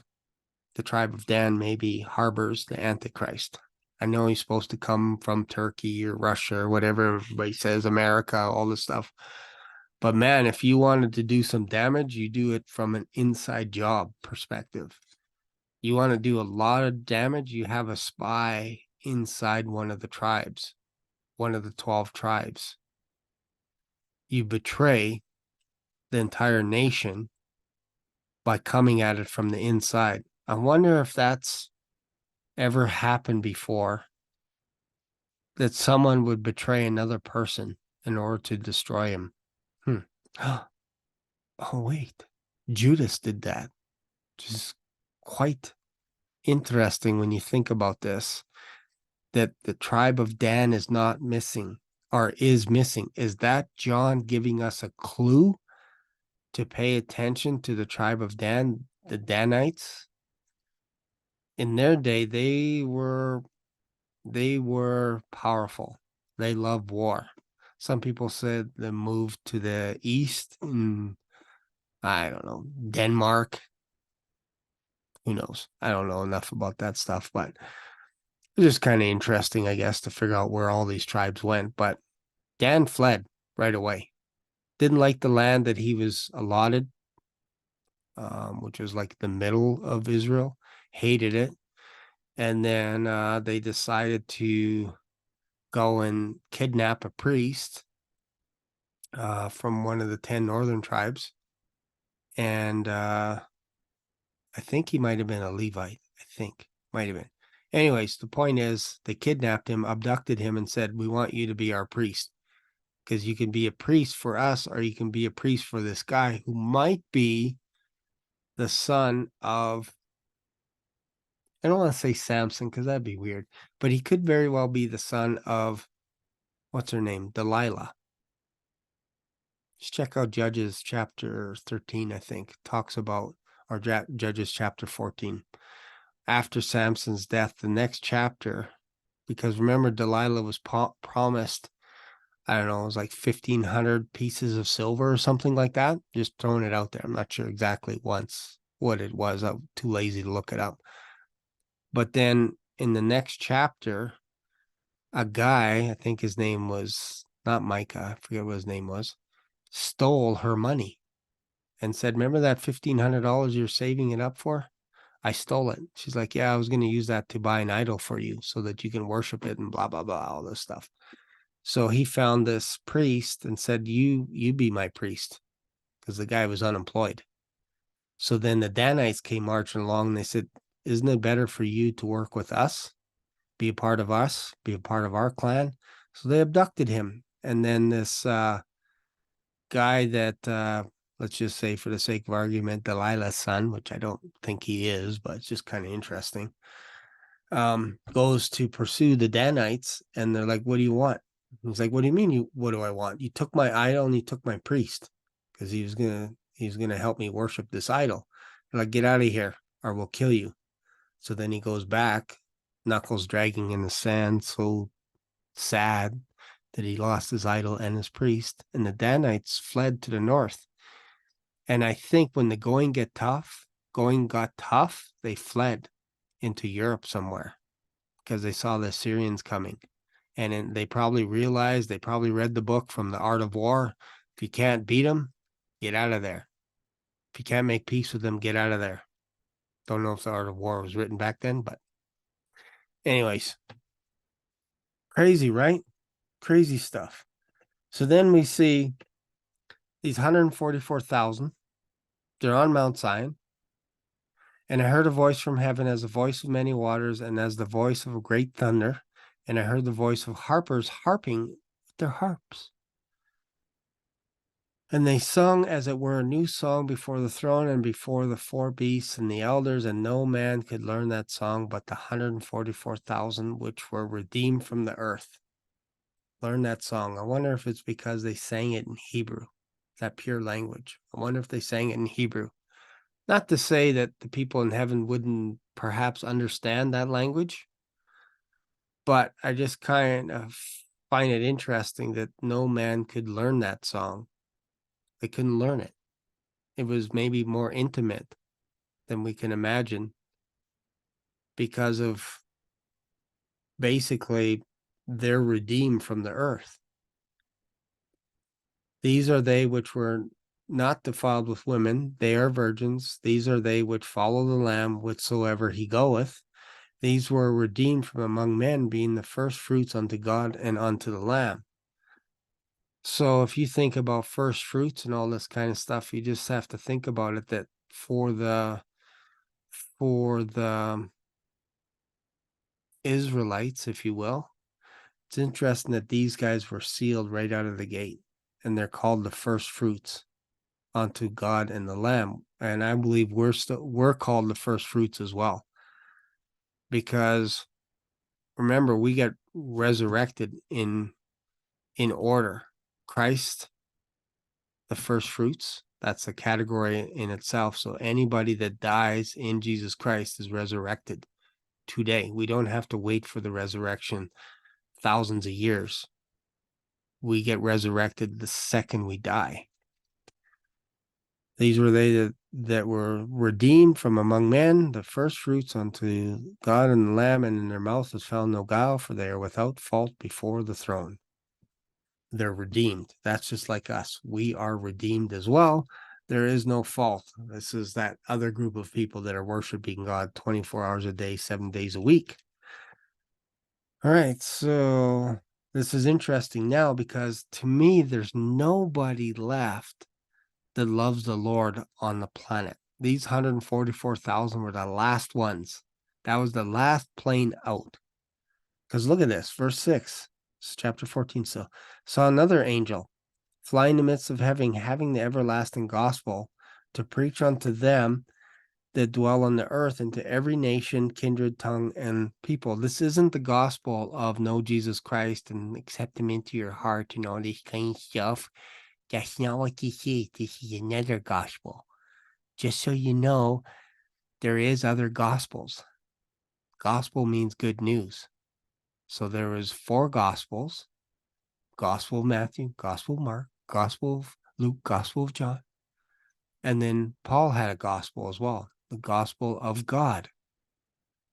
the tribe of Dan maybe harbors the Antichrist. I know he's supposed to come from Turkey or Russia or whatever everybody says, America, all this stuff. But man, if you wanted to do some damage, you do it from an inside job perspective. You want to do a lot of damage, you have a spy inside one of the tribes, one of the 12 tribes. You betray the entire nation by coming at it from the inside. I wonder if that's ever happened before, that someone would betray another person in order to destroy him. Oh, wait. Judas did that. Which is quite interesting when you think about this, that the tribe of Dan is not missing or is missing. Is that John giving us a clue to pay attention to the tribe of Dan, the Danites? In their day, they were powerful. They loved war. Some people said they moved to the east in, I don't know, Denmark. Who knows? I don't know enough about that stuff, but it's just kind of interesting, I guess, to figure out where all these tribes went. But Dan fled right away. Didn't like the land that he was allotted, which was like the middle of Israel. Hated it. And then they decided to go and kidnap a priest from one of the 10 northern tribes. And I think he might have been a Levite. I think. Might have been. Anyways, the point is they kidnapped him, abducted him, and said, we want you to be our priest. Because you can be a priest for us, or you can be a priest for this guy who might be the son of, I don't want to say Samson, because that'd be weird, but he could very well be the son of, what's her name? Delilah. Just check out Judges chapter 13, I think, talks about, or Judges chapter 14. After Samson's death, the next chapter, because remember, Delilah was promised, I don't know, it was like 1,500 pieces of silver or something like that. Just throwing it out there. I'm not sure exactly what it was. I'm too lazy to look it up. But then in the next chapter, a guy, I think his name was not Micah, I forget what his name was, stole her money and said, remember that $1,500 you're saving it up for? I stole it. She's like, yeah, I was going to use that to buy an idol for you so that you can worship it and blah, blah, blah, all this stuff. So he found this priest and said, you be my priest, because the guy was unemployed. So then the Danites came marching along and they said, Isn't it better for you to work with us, be a part of us, be a part of our clan? So they abducted him. And then this guy that, let's just say for the sake of argument, Delilah's son, which I don't think he is, but it's just kind of interesting, goes to pursue the Danites, and they're like, what do you want? He's like, what do you mean what do I want? You took my idol and you took my priest, because he was gonna help me worship this idol. They're like, get out of here or we'll kill you. So then he goes back, knuckles dragging in the sand, so sad that he lost his idol and his priest, and the Danites fled to the north. And I think when the going got tough, they fled into Europe somewhere because they saw the Assyrians coming. And they probably realized, they probably read the book from The Art of War. If you can't beat them, get out of there. If you can't make peace with them, get out of there. Don't know if The Art of War was written back then, but anyways, crazy, right? Crazy stuff. So then we see these 144,000. They're on Mount Zion. And I heard a voice from heaven as the voice of many waters and as the voice of a great thunder. And I heard the voice of harpers harping with their harps. And they sung as it were a new song before the throne and before the four beasts and the elders, and no man could learn that song but the 144,000 which were redeemed from the earth. Learn that song. I wonder if it's because they sang it in Hebrew, that pure language. I wonder if they sang it in Hebrew. Not to say that the people in heaven wouldn't perhaps understand that language, but I just kind of find it interesting that no man could learn that song. They couldn't learn it. It was maybe more intimate than we can imagine because of basically they're redeemed from the earth. These are they which were not defiled with women. They are virgins. These are they which follow the Lamb whithersoever he goeth. These were redeemed from among men, being the first fruits unto God and unto the Lamb. So if you think about first fruits and all this kind of stuff, you just have to think about it that for the Israelites, if you will, it's interesting that these guys were sealed right out of the gate, and they're called the first fruits unto God and the Lamb. And I believe we're called the first fruits as well, because remember, we get resurrected in order. Christ, the first fruits, that's a category in itself. So anybody that dies in Jesus Christ is resurrected today. We don't have to wait for the resurrection thousands of years. We get resurrected the second we die. These were they that were redeemed from among men, the first fruits unto God and the Lamb, and in their mouth is found no guile, for they are without fault before the throne. They're redeemed. That's just like us. We are redeemed as well. There is no fault. This is that other group of people that are worshiping God 24 hours a day, 7 days a week. All right, so this is interesting now because to me, there's nobody left that loves the Lord on the planet. These 144,000 were the last ones. That was the last plane out. Because look at this, verse 6, it's chapter 14. So, saw another angel fly in the midst of heaven, having the everlasting gospel to preach unto them that dwell on the earth, and to every nation, kindred, tongue, and people. This isn't the gospel of know Jesus Christ and accept him into your heart and all this kind of stuff. That's not what this is. This is another gospel. Just so you know, there is other gospels. Gospel means good news. So there was 4 gospels: Gospel of Matthew, Gospel of Mark, Gospel of Luke, Gospel of John. And then Paul had a gospel as well, the gospel of God.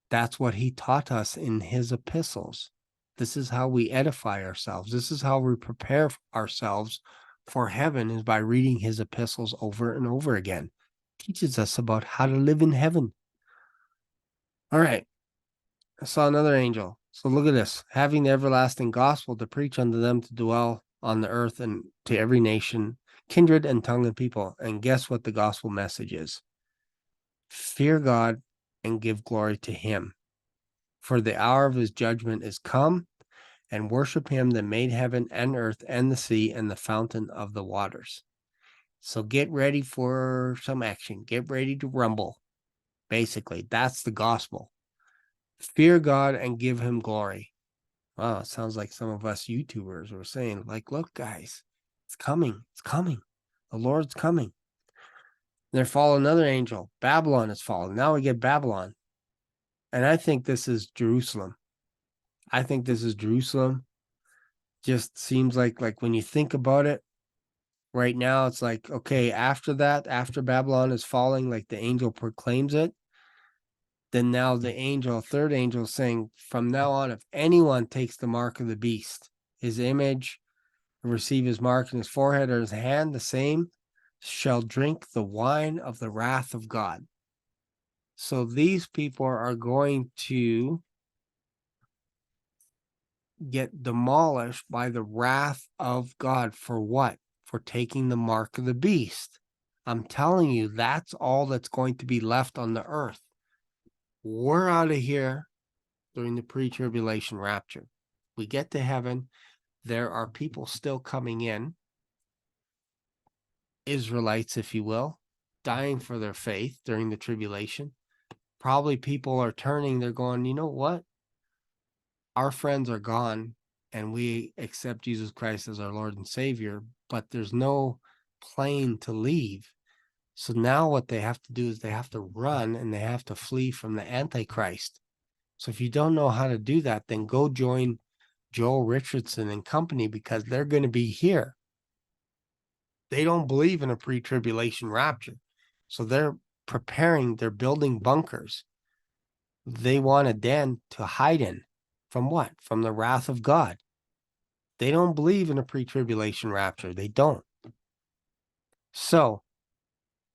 That's what he taught us in his epistles. This is how we edify ourselves. This is how we prepare ourselves for heaven, is by reading his epistles over and over again. It teaches us about how to live in heaven. All right. I saw another angel. So look at this. Having the everlasting gospel to preach unto them to dwell on the earth, and to every nation, kindred, and tongue, and people. And guess what the gospel message is? Fear God and give glory to him. For the hour of his judgment is come, and worship him that made heaven and earth and the sea and the fountain of the waters. So get ready for some action. Get ready to rumble. Basically, that's the gospel. Fear God and give him glory. Wow, it sounds like some of us YouTubers were saying, like, look, guys, it's coming. It's coming. The Lord's coming. There fall another angel. Babylon is fallen. Now we get Babylon. And I think this is Jerusalem. I think this is Jerusalem. Just seems like when you think about it, right now, it's like, okay, after that, after Babylon is falling, like the angel proclaims it, then now the angel, third angel, is saying, from now on, if anyone takes the mark of the beast, his image, and receive his mark in his forehead or his hand, the same shall drink the wine of the wrath of God. So these people are going to get demolished by the wrath of God. For what? For taking the mark of the beast. I'm telling you, that's all that's going to be left on the earth. We're out of here during the pre-tribulation rapture. We get to heaven. There are people still coming in, Israelites, if you will, dying for their faith during the tribulation. Probably people are turning, they're going, you know what? Our friends are gone and we accept Jesus Christ as our Lord and Savior, but there's no plane to leave. So now what they have to do is they have to run and they have to flee from the Antichrist. So if you don't know how to do that, then go join Joel Richardson and company, because they're going to be here. They don't believe in a pre-tribulation rapture. So they're preparing, they're building bunkers. They want a den to hide in. From what? From the wrath of God. They don't believe in a pre-tribulation rapture. They don't. So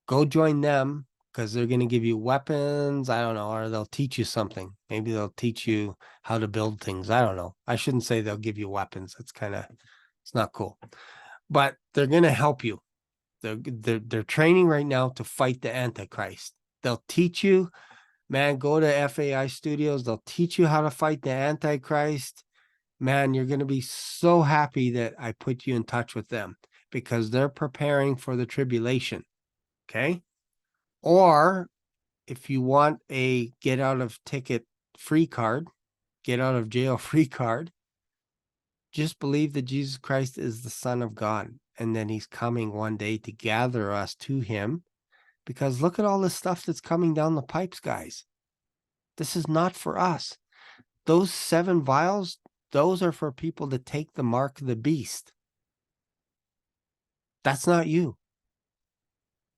go join them, because they're going to give you weapons. I don't know, or they'll teach you something. Maybe they'll teach you how to build things. I don't know. I shouldn't say they'll give you weapons. It's not cool. But they're going to help you. They're training right now to fight the Antichrist. They'll teach you, man, go to FAI Studios. They'll teach you how to fight the Antichrist. Man, you're going to be so happy that I put you in touch with them, because they're preparing for the tribulation. Okay? Or if you want a get out of ticket free card, get out of jail free card, just believe that Jesus Christ is the Son of God, and then he's coming one day to gather us to him. Because look at all this stuff that's coming down the pipes, guys. This is not for us. Those 7 vials, those are for people to take the mark of the beast. That's not you.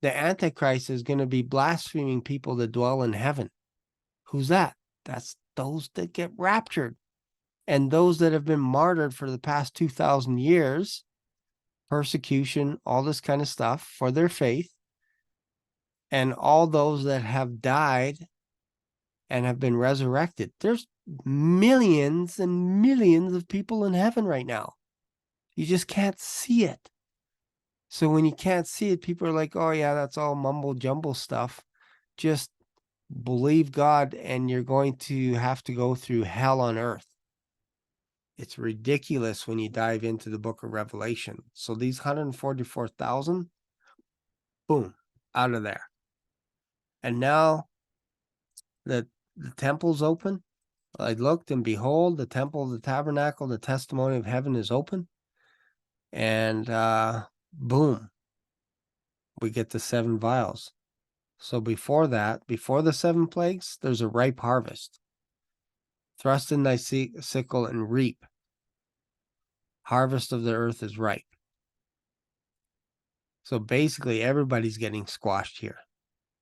The Antichrist is going to be blaspheming people that dwell in heaven. Who's that? That's those that get raptured. And those that have been martyred for the past 2,000 years, persecution, all this kind of stuff for their faith, and all those that have died and have been resurrected. There's millions and millions of people in heaven right now. You just can't see it. So when you can't see it, people are like, oh yeah, that's all mumble jumble stuff. Just believe God and you're going to have to go through hell on earth. It's ridiculous when you dive into the book of Revelation. So these 144,000, boom, out of there. And now that the temple's open, I looked, and behold, the temple of the tabernacle, the testimony of heaven, is open. And boom, we get the 7 vials. So before that, before the 7 plagues, there's a ripe harvest. Thrust in thy sickle and reap. Harvest of the earth is ripe. So basically, everybody's getting squashed here.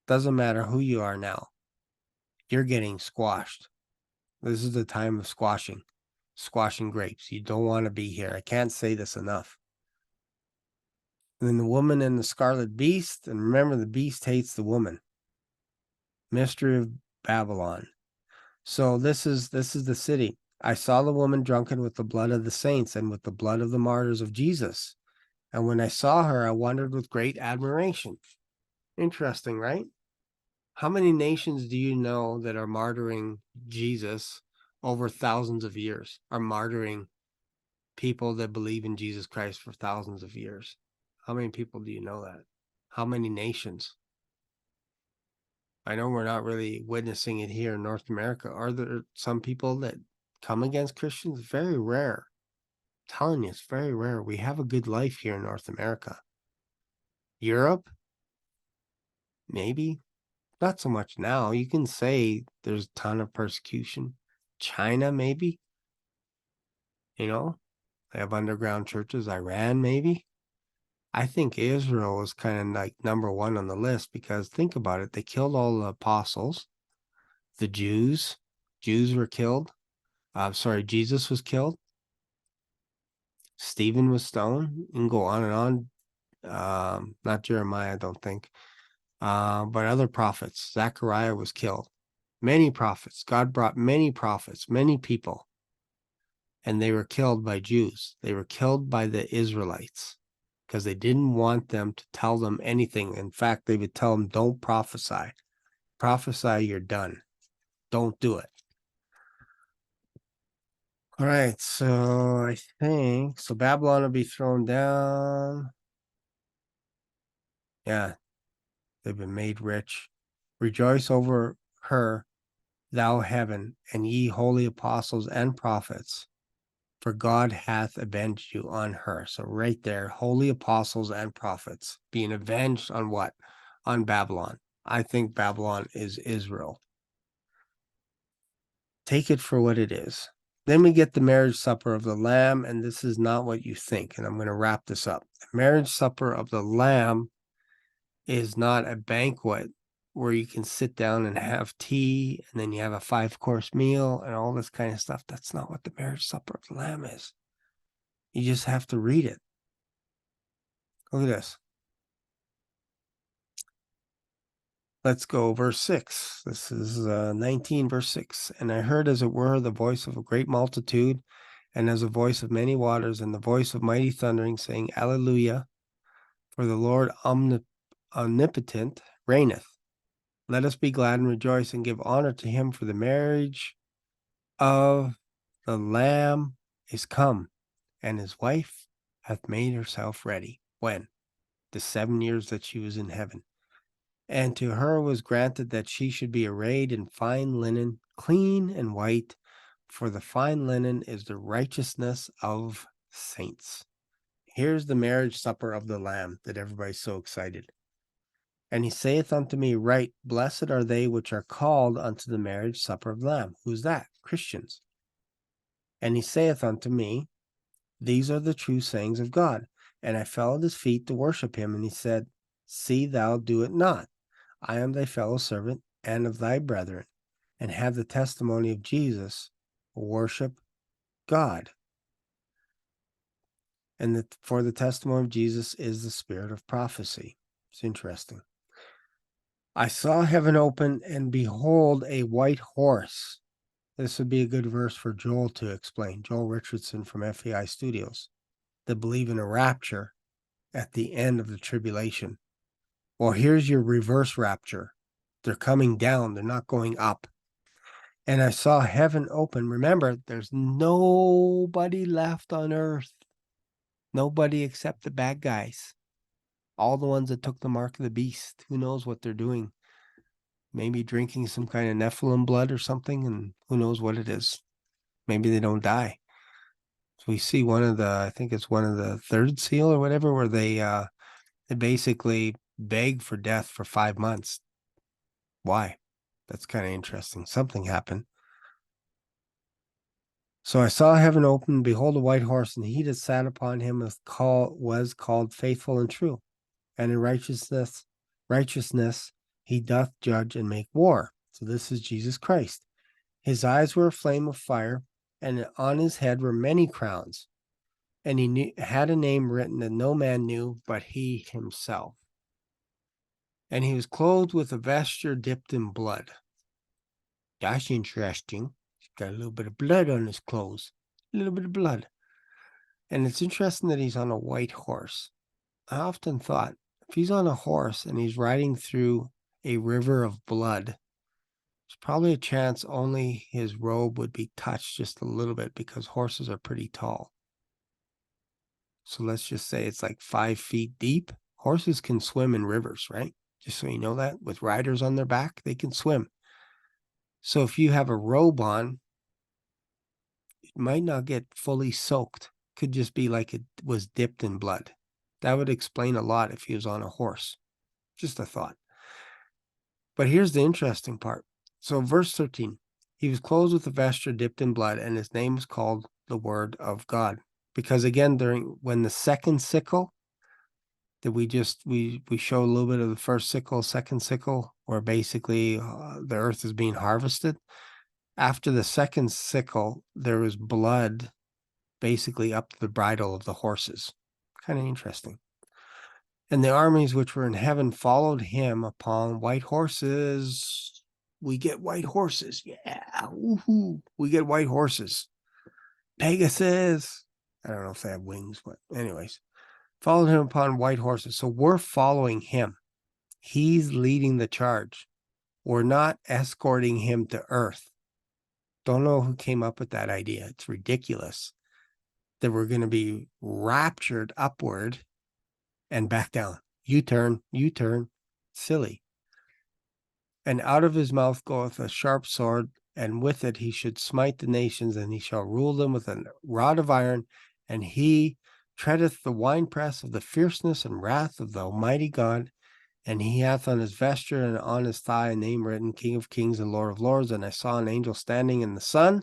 Doesn't matter who you are now. You're getting squashed. This is the time of squashing grapes. You don't want to be here. I can't say this enough. And then the woman and the scarlet beast, and remember, the beast hates the woman. Mystery of Babylon. So this is the city. I saw the woman drunken with the blood of the saints and with the blood of the martyrs of Jesus. And when I saw her, I wondered with great admiration. Interesting, right? How many nations do you know that are martyring Jesus over thousands of years, are martyring people that believe in Jesus Christ for thousands of years? How many people do you know that? How many nations? I know we're not really witnessing it here in North America. Are there some people that come against Christians? Very rare. I'm telling you, it's very rare. We have a good life here in North America. Europe, maybe. Not so much now. You can say there's a ton of persecution. China, maybe. You know, they have underground churches. Iran, maybe. I think Israel is kind of like number one on the list because think about it. They killed all the apostles, the Jews. Jews were killed. Jesus was killed. Stephen was stoned. You can go on and on. Not Jeremiah, I don't think. But other prophets. Zechariah was killed. Many prophets. God brought many prophets, many people. And they were killed by Jews. They were killed by the Israelites because they didn't want them to tell them anything. In fact, they would tell them, don't prophesy. Prophesy, you're done. Don't do it. All right, so I think so. Babylon will be thrown down. Yeah, they've been made rich. Rejoice over her, thou heaven, and ye holy apostles and prophets, for God hath avenged you on her. So right there, holy apostles and prophets being avenged on what? On Babylon. I think Babylon is Israel. Take it for what it is. Then we get the marriage supper of the Lamb, and this is not what you think. And I'm going to wrap this up. The marriage supper of the Lamb is not a banquet where you can sit down and have tea, and then you have a 5-course meal and all this kind of stuff. That's not what the marriage supper of the Lamb is. You just have to read it. Look at this. Let's go verse 6. This is 19, verse 6. And I heard, as it were, the voice of a great multitude, and as a voice of many waters, and the voice of mighty thundering, saying, Alleluia, for the Lord omnipotent reigneth. Let us be glad and rejoice, and give honor to him, for the marriage of the Lamb is come, and his wife hath made herself ready. When? The 7 years that she was in heaven. And to her was granted that she should be arrayed in fine linen, clean and white, for the fine linen is the righteousness of saints. Here's the marriage supper of the Lamb that everybody's so excited. And he saith unto me, Right, blessed are they which are called unto the marriage supper of the Lamb. Who's that? Christians. And he saith unto me, These are the true sayings of God. And I fell at his feet to worship him. And he said, See thou do it not. I am thy fellow servant and of thy brethren, and have the testimony of Jesus. Worship God. And for the testimony of Jesus is the spirit of prophecy. It's interesting. I saw heaven open, and behold, a white horse. This would be a good verse for Joel to explain. Joel Richardson from FEI Studios. That believe in a rapture at the end of the tribulation. Well, here's your reverse rapture. They're coming down. They're not going up. And I saw heaven open. Remember, there's nobody left on earth. Nobody except the bad guys. All the ones that took the mark of the beast. Who knows what they're doing? Maybe drinking some kind of Nephilim blood or something, and who knows what it is. Maybe they don't die. So we see I think it's one of the third seal or whatever, where they basically beg for death for 5 months. Why? That's kind of interesting. Something happened. So I saw heaven open, and behold, a white horse, and he that sat upon him was called Faithful and True, and in righteousness he doth judge and make war. So this is Jesus Christ. His eyes were a flame of fire, and on his head were many crowns, and he had a name written that no man knew but he himself. And he was clothed with a vesture dipped in blood. That's interesting. He's got a little bit of blood on his clothes. A little bit of blood. And it's interesting that he's on a white horse. I often thought, if he's on a horse and he's riding through a river of blood. There's probably a chance only his robe would be touched just a little bit because horses are pretty tall. So let's just say it's like 5 feet deep. Horses can swim in rivers, right? Just so you know that, with riders on their back, they can swim. So if you have a robe on, it might not get fully soaked. Could just be like it was dipped in blood. That would explain a lot if he was on a horse. Just a thought. But here's the interesting part. So verse 13, he was clothed with a vesture dipped in blood, and his name was called the Word of God. Because again, when the second sickle, that we show a little bit of the first sickle, second sickle, where basically the earth is being harvested. After the second sickle, there was blood basically up to the bridle of the horses. Kind of interesting. And the armies which were in heaven followed him upon white horses. We get white horses. Yeah. Woohoo. We get white horses. Pegasus. I don't know if they have wings, but anyways. Followed him upon white horses. So we're following him. He's leading the charge. We're not escorting him to earth. Don't know who came up with that idea. It's ridiculous that we're going to be raptured upward and back down. U-turn. Silly. And out of his mouth goeth a sharp sword, and with it he should smite the nations, and he shall rule them with a rod of iron, and he treadeth the winepress of the fierceness and wrath of the Almighty God. And he hath on his vesture and on his thigh a name written, King of Kings and Lord of Lords. And I saw an angel standing in the sun,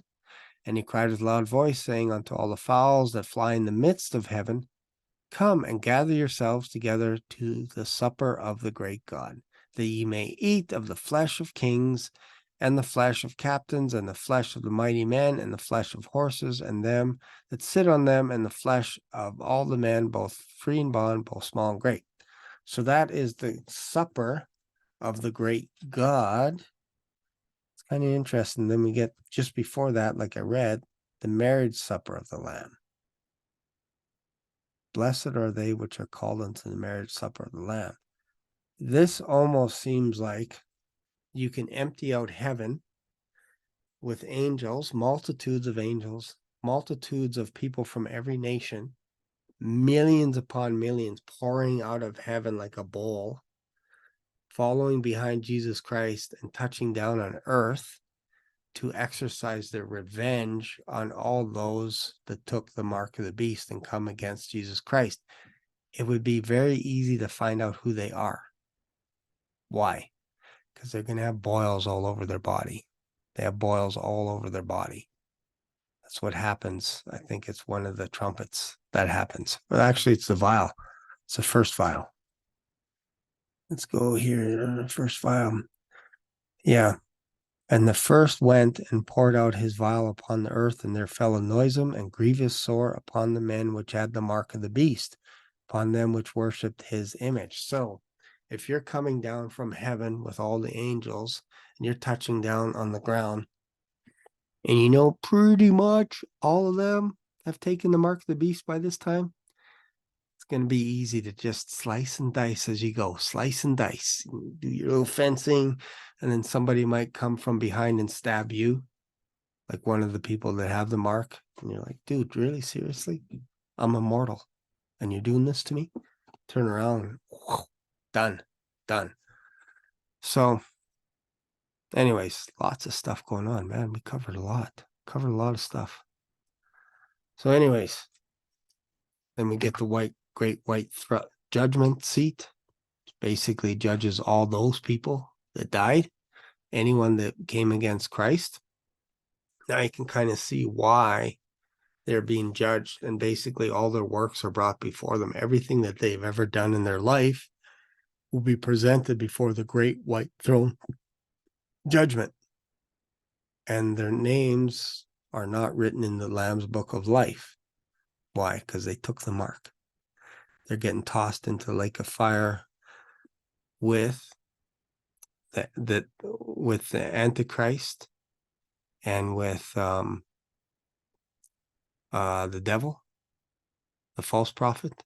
and he cried with a loud voice, saying unto all the fowls that fly in the midst of heaven, Come and gather yourselves together to the supper of the great God, that ye may eat of the flesh of kings, and the flesh of captains, and the flesh of the mighty men, and the flesh of horses, and them that sit on them, and the flesh of all the men, both free and bond, both small and great. So that is the supper of the great God. It's kind of interesting. Then we get just before that, like I read, the marriage supper of the Lamb. Blessed are they which are called unto the marriage supper of the Lamb. This almost seems like you can empty out heaven with angels, multitudes of people from every nation, millions upon millions pouring out of heaven like a bowl, following behind Jesus Christ and touching down on earth to exercise their revenge on all those that took the mark of the beast and come against Jesus Christ. It would be very easy to find out who they are. Why? Because they're going to have boils all over their body. They have boils all over their body. That's what happens. I think it's one of the trumpets that happens. But actually, it's the vial. It's the first vial. Let's go here. First vial. Yeah. And the first went and poured out his vial upon the earth, and there fell a noisome and grievous sore upon the men which had the mark of the beast, upon them which worshipped his image. So if you're coming down from heaven with all the angels and you're touching down on the ground, and you know pretty much all of them have taken the mark of the beast by this time, it's going to be easy to just slice and dice as you go. Slice and dice. Do your little fencing, and then somebody might come from behind and stab you, like one of the people that have the mark. And you're like, dude, really? Seriously? I'm immortal. And you're doing this to me? Turn around. Whoosh, done. So, anyways, lots of stuff going on, man. We covered a lot. Covered a lot of stuff. So, anyways, then we get the great white judgment seat. Basically judges all those people that died, anyone that came against Christ. Now you can kind of see why they're being judged, and basically all their works are brought before them. Everything that they've ever done in their life will be presented before the great white throne judgment. And their names are not written in the Lamb's book of life. Why? Because they took the mark. They're getting tossed into the lake of fire with with the Antichrist and with the devil, the false prophet,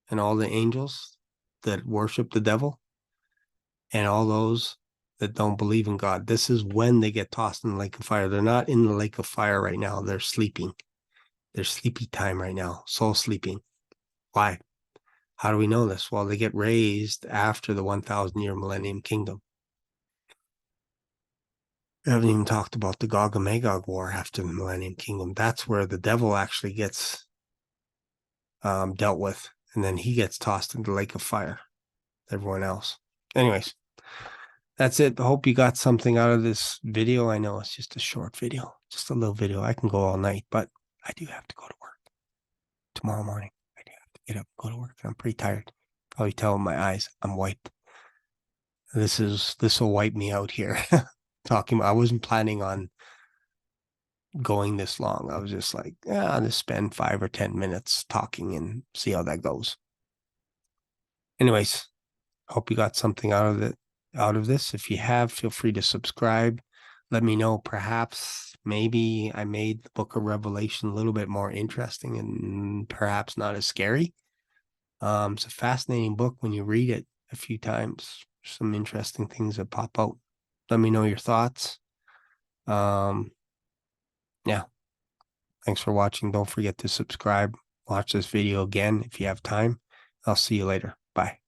and all the angels that worship the devil. and all those that don't believe in God. This is when they get tossed in the lake of fire. They're not in the lake of fire right now. They're sleeping. They're sleepy time right now, soul sleeping. Why? How do we know this? Well, they get raised after the 1,000-year millennium kingdom. We haven't even talked about the Gog and Magog war after the millennium kingdom. That's where the devil actually gets dealt with, and then he gets tossed into the lake of fire. Everyone else. Anyways, that's it. I hope you got something out of this video. I know it's just a short video, just a little video. I can go all night, but I do have to go to work tomorrow morning. I do have to get up, go to work. I'm pretty tired. Probably tell in my eyes I'm wiped. This will wipe me out here. I wasn't planning on going this long. I was just like, yeah, I'll just spend 5 or 10 minutes talking and see how that goes. Anyways, hope you got something out of this. If you have, feel free to subscribe. Let me know. Perhaps maybe I made the book of Revelation a little bit more interesting and perhaps not as scary. It's a fascinating book when you read it a few times. Some interesting things that pop out. Let me know your thoughts. Yeah. Thanks for watching. Don't forget to subscribe. Watch this video again if you have time. I'll see you later. Bye.